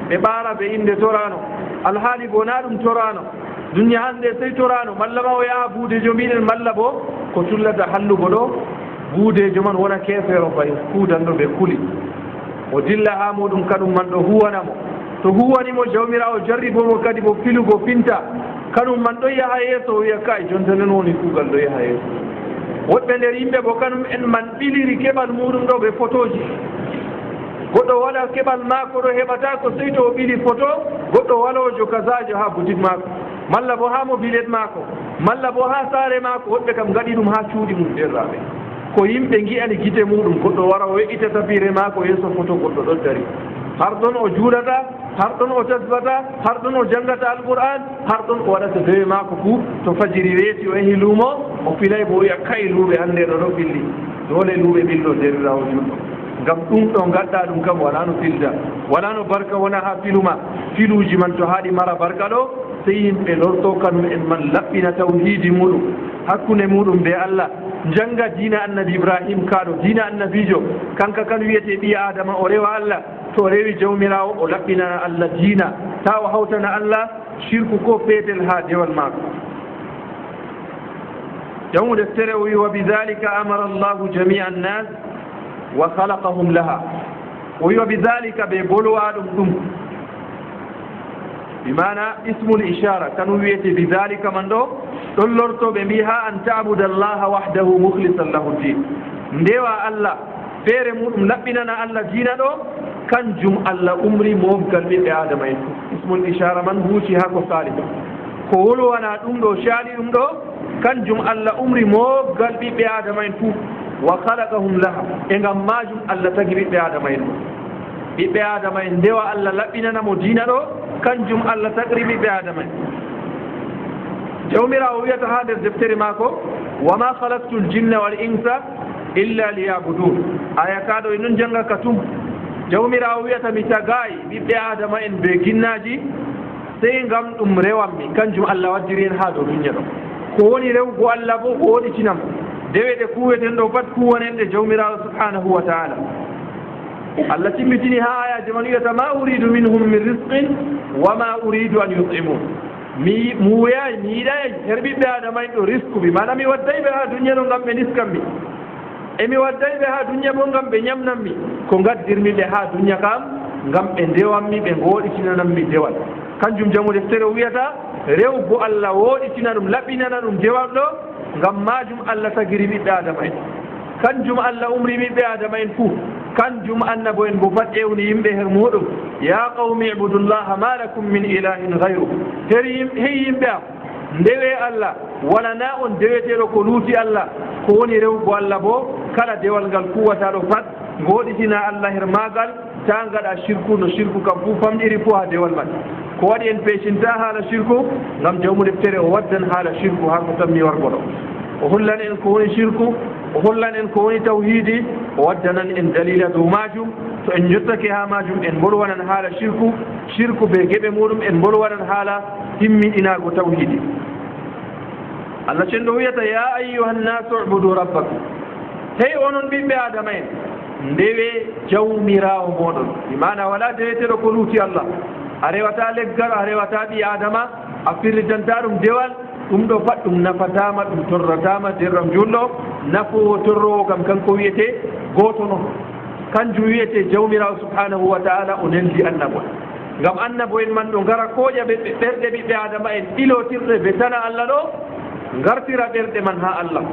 ɓe ɓaara ɓe inde torano alhaali bo na ɗum torano duniya hannde sey torano malla ma o yaha buudejo mbiɗen malla bo ko tullata hallugo ɗo buudejo man wona keefeero fay kuudanɗo ɓe kuli o dilla ha muɗum kanum man ɗo huwanamo to huwanimo jawmirawo jarribomo kadi bo filugo finta kanum man ɗo yaha yeeso o wiya kay jonta nen woni kuugal ɗo yaha yeeso woɓɓe nder yimɓe bo kanum en man ɓiliri keɓal muɗum ɗo ɓe photoji goɗɗo waɗa keɓal maako ɗo heɓata ko sey to o ɓili photo goɗɗo walojo kasajo ha boutique maako malla bo ha mobilette maako malla bo ha saare maako woɓɓe kam gaɗi ɗum ha cuuɗi mum derraɓe ko yimɓe gi'ani gite muɗum goɗɗo wara o weƴƴita tabire maako yeeso photo goɗɗo ɗon dari har ɗon o juulata har ɗon o tasbata har ɗon o janngata alqur'an har ɗon o waɗata dewe maako fuu to fajiri weeti o yahi luumo o filay bo wiya kay luuɓe hannde ɗo ɗo ɓilli doole luuɓe ɓillo derirawo julɗo ngam ɗum ɗo gaɗɗa ɗum kam wala no filda wala no barka wona ha filuma filuji man to haaɗi mara barka ɗo sey yimɓe lorto kanum en man laɓɓina tawhidi muɗum hakkunde muɗum be allah janga dina annabi ibrahim kaɗo dina annabijo kanka kan wiyete ɓi adama o rewa allah to rewi jawmirawo o laɓɓinana allah diina ta o hawtana allah shirku ko feetel ha dewal maako jawmu deftere o wi wa bidhalika amara allahu jamia annas wa halaqahum laha o wi wa bidhalika ɓe bolowa ɗum ɗum bimana ismul ishara kanum wiyete bidhalika man ɗo ɗon lorto ɓe mbi ha an tabuda allaha wahdahu mukhlisan lahu din ndewa allah feere muɗum laɓɓinana allah diina ɗo kanjum allah umri mofgal ɓiɓɓe adama en ismul ishara man huuci ha ko saali ko wolwana ɗum ɗo shaali ɗum ɗo kanjum allah umri mofgal ɓiɓɓe adama en fuu wa halaqahum laha e ngam majum allah tagi ɓiɓɓe adama en ɓiɓɓe adama en ndewa allah laɓɓinanamo diina ɗo kanjum allah tagri ɓiɓɓe adama en jawmirawo wiyata ha nder deftere maako wama halaqtu ljinna wal insa illa liyabudun aya kaɗo e noon janga ka tum jawmirawo wiyata mi tagayi ɓiɓɓe adama en be ginnaji sey ngam ɗum rewammi kanjum allah waddiri en ha dow duña ɗo ko woni rewgo allah bo ko woɗitinam dewe ɗe kuweten ɗo pat kuwanen ɗe jawmirawo subhanahu wa taala allah timmitini ha ayaji man wiyata ma uridu minhum min risqin wama uridu an yut'imun mi wuyayi mi yiɗay her ɓiɓɓe adama en ɗo risque bi mana mi wadday ɓe ha duña ɗo ngam ɓe niskanmi emi wadday ɓe ha duña bo ngam ɓe ñamnanmi ko gaddirmi ɓe ha duña kam ngam ɓe ndewanmi ɓe gooɗitinananmi dewal kanjum jamu deftere wiyata rewgo Allah woɗitina ɗum laɓɓinana ɗum dewal ɗo ngam majum Allah tagiri ɓiɓɓe adama en kanjum Allah umri ɓiɓɓe adama en fuu kanjum annabo en bo pat ƴewni yimɓe her muɗum ya qawmi ibudullaha ma lakum min ilahin gayru hey yimɓe am ndewe Allah wala na on deweteɗo ko luuti Allah ko woni rewgo Allah bo kala dewal ngal kuwataɗo pat goɗitina Allah her magal ta gaɗa shirku no shirku kam fuu famɗiri fuu ha dewal man ko waɗi en peecinta haala shirku ngam jawmu deftere o waddan haala shirku ha ko tammi wargoɗo o hollan en ko woni shirku o hollan en ko woni tawhidi o waddanan en dalila dow majum to en jottake ha majum en bolwanan haala shirku be geɓe muɗum en bolwanan haala himmiɗinago tawhidi Allah cenɗo wiyata ya ayyuha nnasu ubudu rabbakum hey onon ɓiɓɓe adama en ndewe jawmirawo moɗon imana wala deweteɗo ko luuti Allah a rewata leggal a rewata ɓi adama a firritanta ɗum dewal ɗum ɗo pat ɗum nafatama ɗum torratama derram julɗo nafowo torrowo kam kanko wiyete goto noon kanjum wiyete jawmirawo subhanahu wa taala o neldi annabo ngam annabo en man ɗo ngara koƴa ɓerɗe ɓiɓɓe adama en ɗilotirɗe ɓe tana Allah ɗo ngartira ɓerɗe man ha Allah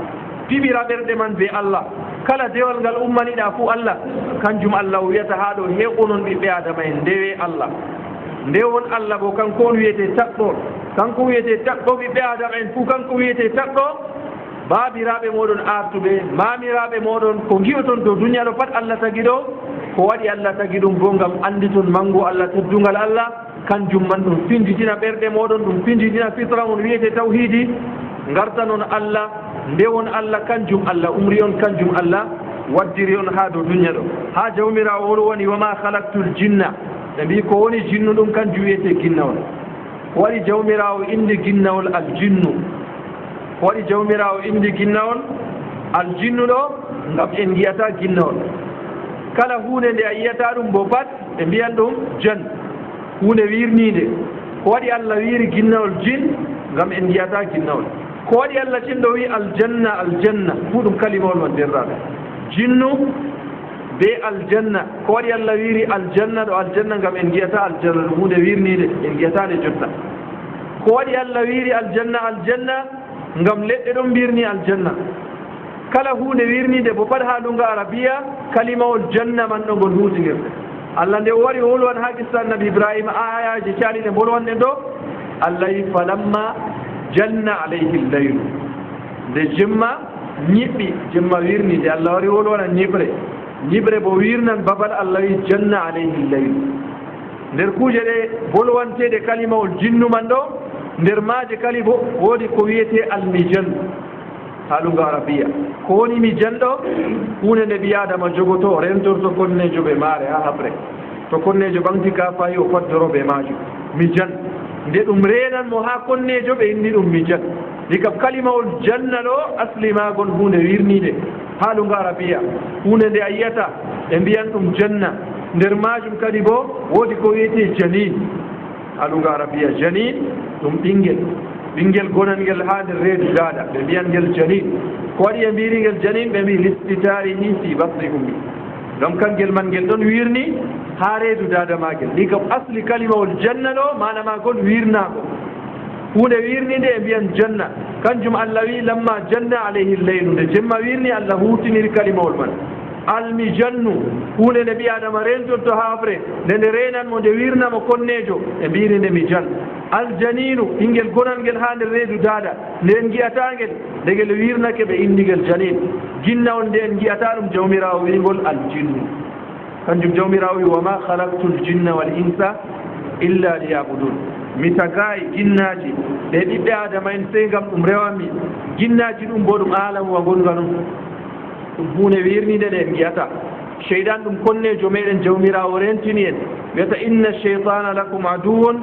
piɓira ɓerɗe man be Allah kala dewal ngal ummaniɗa fuu Allah kanjum Allah wiyata ha ɗo he onon ɓiɓɓe adama en ndewe Allah ndewon Allah bo kanko on wiyete taɓɗo kanko wiyete taɓɗo ɓiɓɓe adama en fuu kanko wiyete taɓɗo baabiraɓe moɗon artuɓe mamiraɓe moɗon ko giyoton dow duniya ɗo pat Allah tagi ɗo ko waɗi Allah tagi ɗum bo ngam anditon mango Allah teddungal Allah kanjum man ɗum finditina ɓerɗe moɗon ɗum finditina fitra on wiyete tawhidi garta noon Allah ndewon Allah kanjum Allah umri on kanjum Allah waddiri on ha dow duniya ɗo ha jawmirawo on woni wama halaktul jinna ɓe mbi ko woni jinnu ɗum kanjum wiyete ginnawol ko waɗi jawmirawo indi ginnawol aljinnu ko waɗi jawmirawo indi ginnawol aljinnu ɗo ngam en ngiyata ginnawol kala hunde nde a yiyata ɗum bo pat ɓe mbiyan ɗum jan hunde wirnide ko waɗi Allah wiri ginnawol jin ngam en ngiyata ginnawol ko waɗi Allah cinɗo wi aljanna aljanna fu ɗum kalimawol man derraɓe jinnu be aljanna ko waɗi Allah wiri aljanna ɗo aljanna ngam en ngiyata aljanna ɗum hunde wirnide en ngiyatade jotta ko waɗi Allah wiri aljanna aljanna ngam leɗɗe ɗon mbirni aljanna kala hunde wirnide bo pat ha lunga arabiya kalimawol janna man ɗo ngol huutigirde Allah nde o wari o wolwan ha qissa annabi ibrahima ayaji caliɗe bolwanɗe ɗo Allah wi falamma janna alayhi llaylu nde jemma ñiɓɓi jemma wirnide Allah wari wolwana ñiɓre bo wirnan babal Allah wi janna alayhi llaylu nder kuuje ɗe bolwanteɗe kalimawol jinnu man ɗo nder maaje kali bo woodi ko wiyete almijan haalunga arabiya ko woni mijan ɗo hunde nde ɓi adama jogoto rentorto konnejo ɓe maare ha haɓre to konnejo ɓamti ka fayi o faddoro ɓe maajum mijan nde ɗum renan mo ha konnejo ɓe inni ɗum mijan ɗi kam kalimawol janna ɗo asli magol hunde wirnide haalunga arabiya hunde nde a yiyata ɓe mbiyan ɗum janna nder majum kadi bo woodi ko wiyete janin haalunga arabiya janin ɗum ɓinguel gonal ngel ha nder reedu daaɗa ɓe mbiyan ngel janin ko waɗi e mbiri ngel janin ɓe mbi listitarihi fi batni ummi donc kangel man ngel ɗon wirni ha reedu dada magel ɗi kam asli kalimawol janna ɗo mana magol wirnago hunde wirnide e mbiyan janna kanjum Allah wi lamma janna alayhi leylu nde jemma wirni Allah hutiniri kalimawol man almi jannu hunde nde ɓi adama rentorto haɓre nde nde renanmo nde wirnamo konnejo e mbiri nde mi jan aljaninu ɓinguel gonal ngel ha nder reedu dada nde en giyatangel nde ngel wirnake ɓe indigel janin ginnawol nde en giyata ɗum jawmirawo wingol aljinnu kanjum jawmirawo wi wama halaktu ljinna wal insa illa liyabudun mi tagayi jinnaji ɗe ɓiɓɓe adama en sey gam ɗum rewanmi jinnaji ɗum bo ɗum alamu wa gonga ɗum ɗum hunde wirnide nde en giyata cheydan ɗum konnejo meɗen jawmirawo rentini en wiyata inna cheytana lakum aduwon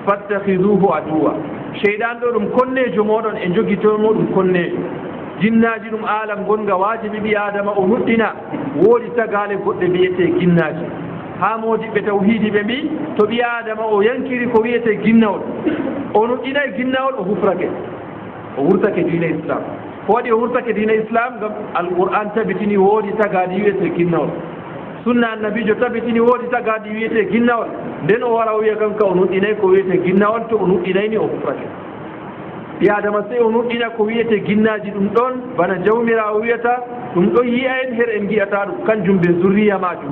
fattahiduhu aduwa cheydan ɗo ɗum konnejo moɗon e jogitomo ɗum konnejo jinnaji ɗum alam gonga wajibi ɓi adama o nuɗɗina woodi tagale goɗɗe mbiyete ginnaji ha modiɓɓe tawhidi ɓe mbi to ɓi adama o yankiri ko wiyete ginnawol o nuɗɗinay ginnawol o hufrake o wurtake diina islam ko waɗi o wurtake diina islam ngam alqur'an tabitini woodi tagadi wiyete ginnawol sunna annabijo tabitini woodi tagaɗi wiyete ginnawol nden o wara o wiya kan ka o nuɗɗinayi ko wiyete ginnawol to o nuɗɗinayni o hufrake ɓi adama sey o nuɗɗina ko wiyete ginnaji ɗum ɗon bana jawmirawo wiyata ɗum ɗon yiya en her en giyata ɗum kanjum ɓe zurriya majum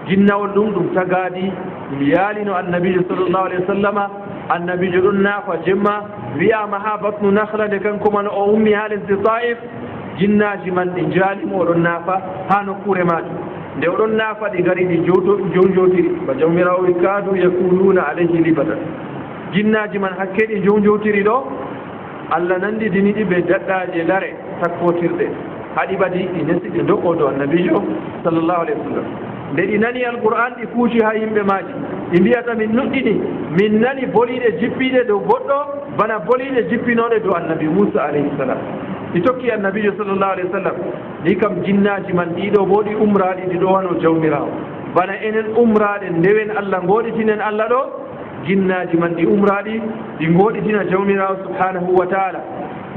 ginnawol ɗum ɗum tagaɗi ɗum yaalino annabijo sallllahu alayhi wa sallama annabijo ɗon naafa jemma wiyama ha batnu nahla nde kanko man o ummi ha lesdi taif ginnaji man ɗi jaalimo oɗon naafa ha nokkure majum nde oɗon naafa ɗi gari ɗi jonjotiri ba jawmirawo wi kaadu yakununa alayhi libatan ginnaji man hakke ɗi jonjotiri ɗo allah nandidini ɗi ɓe daɗɗaje lare takkotirɗe haɗi ɓadi ɗi nesi ɗi do'o do annabijo sallllahu alayhi wa sallam nde ɗi nani alqur'an ɗi kuuci ha yimɓe maji ɗi mbiyata min nuɗɗini min nani boliɗe jippiɗe dow goɗɗo bana boliɗe jippinoɗe dow annabi moussa alayhi salam ɗi tokki annabijo sallllahu alayhi wa sallam ni kam jinnaji man ɗiɗo bo ɗi umraɗi ɗi ɗo wano jawmirawo bana enen umraɗe ndewen allah goɗitinen allah ɗo jinnaji man ɗi umraɗi ɗi goɗitina jawmirawo subhanahu wa taala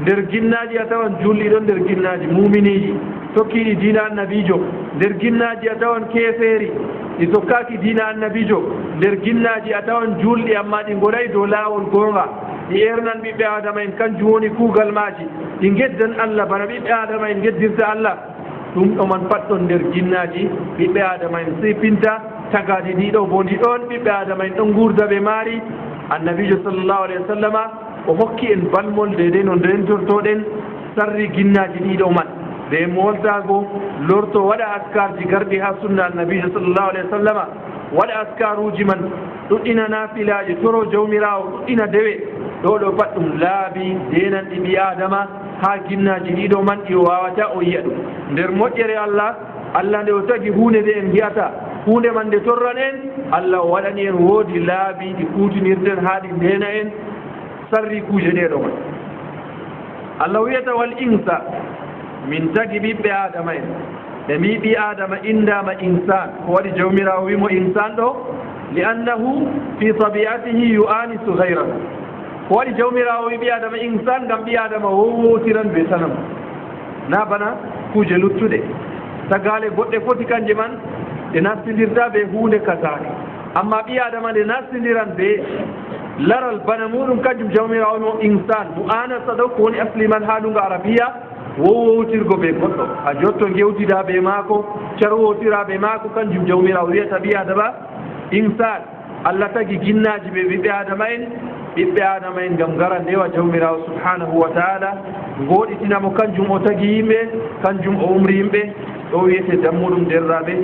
nder ginnaji a tawan julɗiɗo nder ginnaji muminiji tokkiɗi dina annabijo nder ginnaji a tawan keefeeri ɗi tokkaki dina annabijo nder ginnaji a tawan julɗi amma ɗi goɗay dow laawol goonga ɗi ernan ɓiɓɓe adama en kanjum woni kuugal maaji ɗi geddan allah bana ɓiɓɓe adama en geddirta allah ɗum ɗo man pat ɗon nder ginnaji ɓiɓɓe adama en sipinta tagadi ɗiɗo bo ndi ɗon ɓiɓɓe adama en ɗon gurda ɓe maari annabijo sallllahu alayhi wa sallama o hokki en balmol dede no ndentortoɗen sarri ginnaji ɗiɗo man ɓe moltago lorto waɗa askarji garɗi ha sunna annabijo sallllahu alayhi wa sallama waɗa askaruji man ɗuɗɗina nafilaji toro jawmirawo ɗuɗɗina dewe ɗo ɗo pat ɗum laabi denanɗi ɓi adama ha ginnaji ɗiɗo man ɗi o wawata o yiya ɗum nder moƴƴere allah allah nde o tagi hunde nde en giyata hunde man nde torran en allah o waɗani en woodi laabi ɗi kutinirten ha ɗi ndena en sarri kuje ɗeɗo man allah wiyata wal insa min tagi ɓiɓɓe adama en ɓe mbi ɓi adama indama insan ko waɗi jawmirawo wimo insan ɗo li annahu fi tabiatihi yu'anisu gayrahu ko waɗi jawmirawo wi ɓi adama insan ngam ɓi adama wowotiran ɓe tanam na bana kuje luttuɗe tagale goɗɗe foti kanje man ɗe nastidirta ɓe hunde kasake amma ɓi adama nde nastidiran ɓe laral bana muɗum kanjum jawmirawo no insan mu'anasa ɗo ko woni asli man ha ɗunga arabiya wowowtirgo ɓe goɗɗo a jotto gewtida ɓe maako carwotira ɓe maako kanjum jawmirawo wiyata ɓi adama insan allah tagi ginnaji ɓe ɓiɓɓe adama en ɓiɓɓe adama en ngam gara ndewa jawmirawo subhanahu wa taala goɗitinamo kanjum o tagi yimɓe kanjum o umri yimɓe ɗo wiyete dammuɗum derraɓe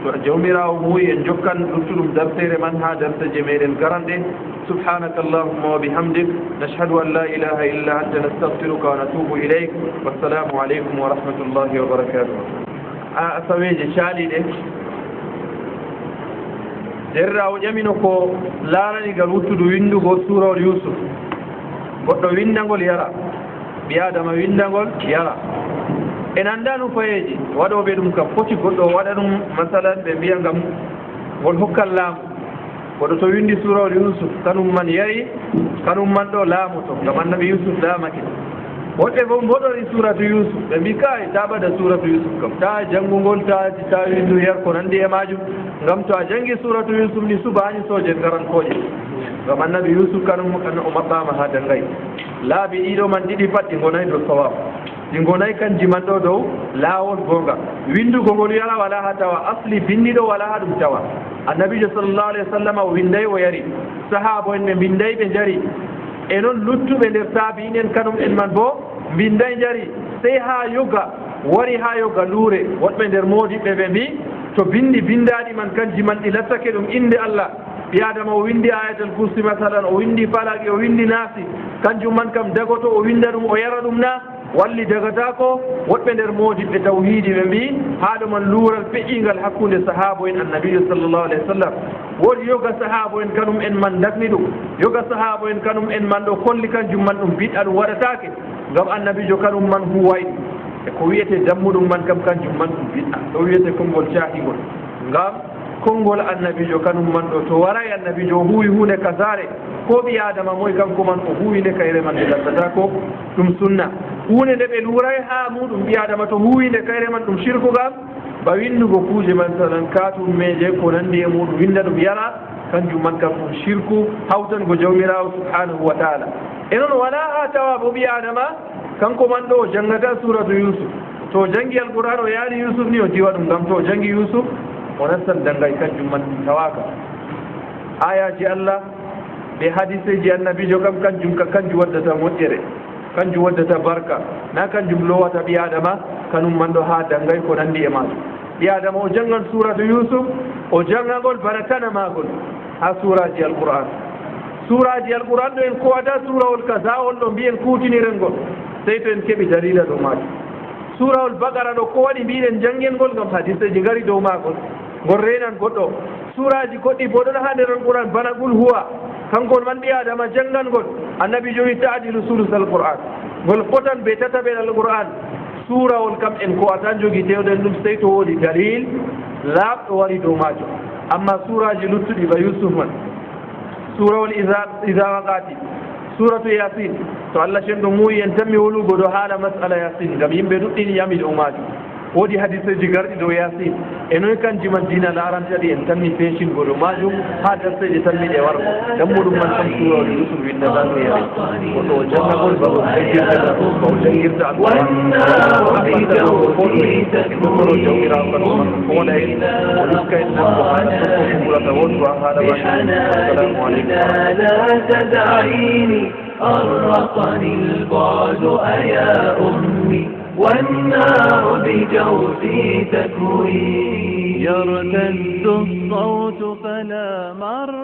to jawmirawo muuyi en jokkan luttuɗum dartere man ha darteje meɗen garanɗe subhanaka allahumma wa bihamdik nashhadu an la ilaha illa anta nastahfiruka wa natubu ileyk wassalamu aleykum wa rahmatullahi wa barakatuh a asaweje caaliɗe derrawo ƴamino ko laaranigal wuttudu windugo suurawol yusuf goɗɗo windagol yara ɓi adama windagol yara en annda no fayeji waɗoɓe ɗum kam foti goɗɗo waɗa ɗum masalan ɓe mbiya ngam ngol hokkan laamu goɗɗo to windi suurawol yusuf kanum man yari kanum man ɗo laamoto ngam annabi yusuf laamake woɓɓe fof mboɗori suratu yusuf ɓe mbi kay ta ɓaɗa suratu yusuf kam ta janngugol ta windu yer ko nanndi e majum ngam to a janngi suratu yusuf ni subani soje garankoje ngam annabi yusuf kanum o maɓɓama ha dangay laabi ɗiɗo man ɗiɗi pat ɗi gonayi dow sawab ɗi gonayi kanji man ɗo dow laawol gonga windugo ngol yara wala ha tawa asli bindiɗo wala ha ɗum tawa annabijo sallllahu alayhi wa sallam o windayi o yari sahaba en ɓe mbindayi ɓe jari e noon luttuɓe nder taabi'en kanum en man bo mbindayi jari sey ha yoga wari ha yoga luure woɗɓe nder moodiɓɓe ɓe mbi to bindi bindaɗi man kanji man ɗi lattake ɗum inde allah ɓi adama o windi ayatal kursi masalan o windi falaki o windi naasi kanjum man kam dagoto o winda ɗum o yara ɗum na walli dagata ko woɗɓe nder moodiɓɓe tawhidi ɓe mbi haɗo man luural feƴƴingal hakkunde sahaba en annabijo sallllahu alayhi wa sallam woodi yoga sahaba en kanum en man dagni ɗum yoga sahaba en kanum en man ɗo kolli kanjum man ɗum biɗɗa ɗum waɗatake ngam annabijo kanum man huway e ko wiyete dammuɗum man kam kanjum man ɗum biɗɗa ɗo wiyete konngol caahigol ngam konngol annabijo kanum man ɗo to waray annabijo o huwi hunde kasare ko ɓi adama moy kanko man o huwinde kayre man nde lattata ko ɗum sunna hunde nde ɓe luuray ha muɗum ɓi adama to huwinde kayre man ɗum shirkugal ba windugo kuuje man sanan katum meje ko nandi e muɗum winda ɗum yara kanjum man kam ɗum shirku hawtango jawmirawo subhanahu wa taala e noon wala ha tawa bo ɓi adama kanko man ɗo o janngata suratu yusuf to jangi alqur'an o yaani yusuf ni o diwa ɗum ngam to o jangi yusuf o nastan dangay kanjum man tawaka ayaji allah ɓe hadiseji annabijo kam kanjum waddata moƴƴere kanjum waddata barka na kanjum lowata ɓi adama kanum man ɗo ha dangay ko nandi e maɗum ɓi adama o jangan suratu yusuf o jangagol bana tana magol ha suraji alqur'an ɗo en kowata surawol kasawol ɗo mbiyen kutiniren ngol sey to en keɓi dalila ɗo majum surawol bagara ɗo ko waɗi mbiɗen jangen ngol ngam hadiseji ngari dow magol ngol renan goɗɗo suraji goɗɗi bo ɗon ha nder alqur'an bana qul huwa kankol man ɓi adama jangan ngol annabi jowi taadilu sulus alqur'an ngol fotan be tataɓel alqur'an surawol kam en ko atan jogi tewɗen ɗum sey to woodi dalil laaɓɗo wari dow majum amma suraji luttuɗi ba yusuf man surawol ida waqati suratu yasin to allah cenɗo muuyi en tan mi wolugo ɗo haala masala yasin ngam yimɓe ɗuɗɗini yami dow majum woodi hadiseji garɗi dow yasin e noon kanji man dina larantaɗi en tan mi feecingo ɗo majum ha darseje tan miɗe wargo dammuɗum man tan surawol yusuf windata to yari goɗɗo o jangagol ba o jangirta ba o jangirta alqur'anɗumoro jawmirawo kanum man fooɗa en o luska en nan ko han fof ɓurata wondu a haala man assalamu aleykum أرقني البعد أيا أمي والنار بجوفي تكوي يرتد الصوت فلا مر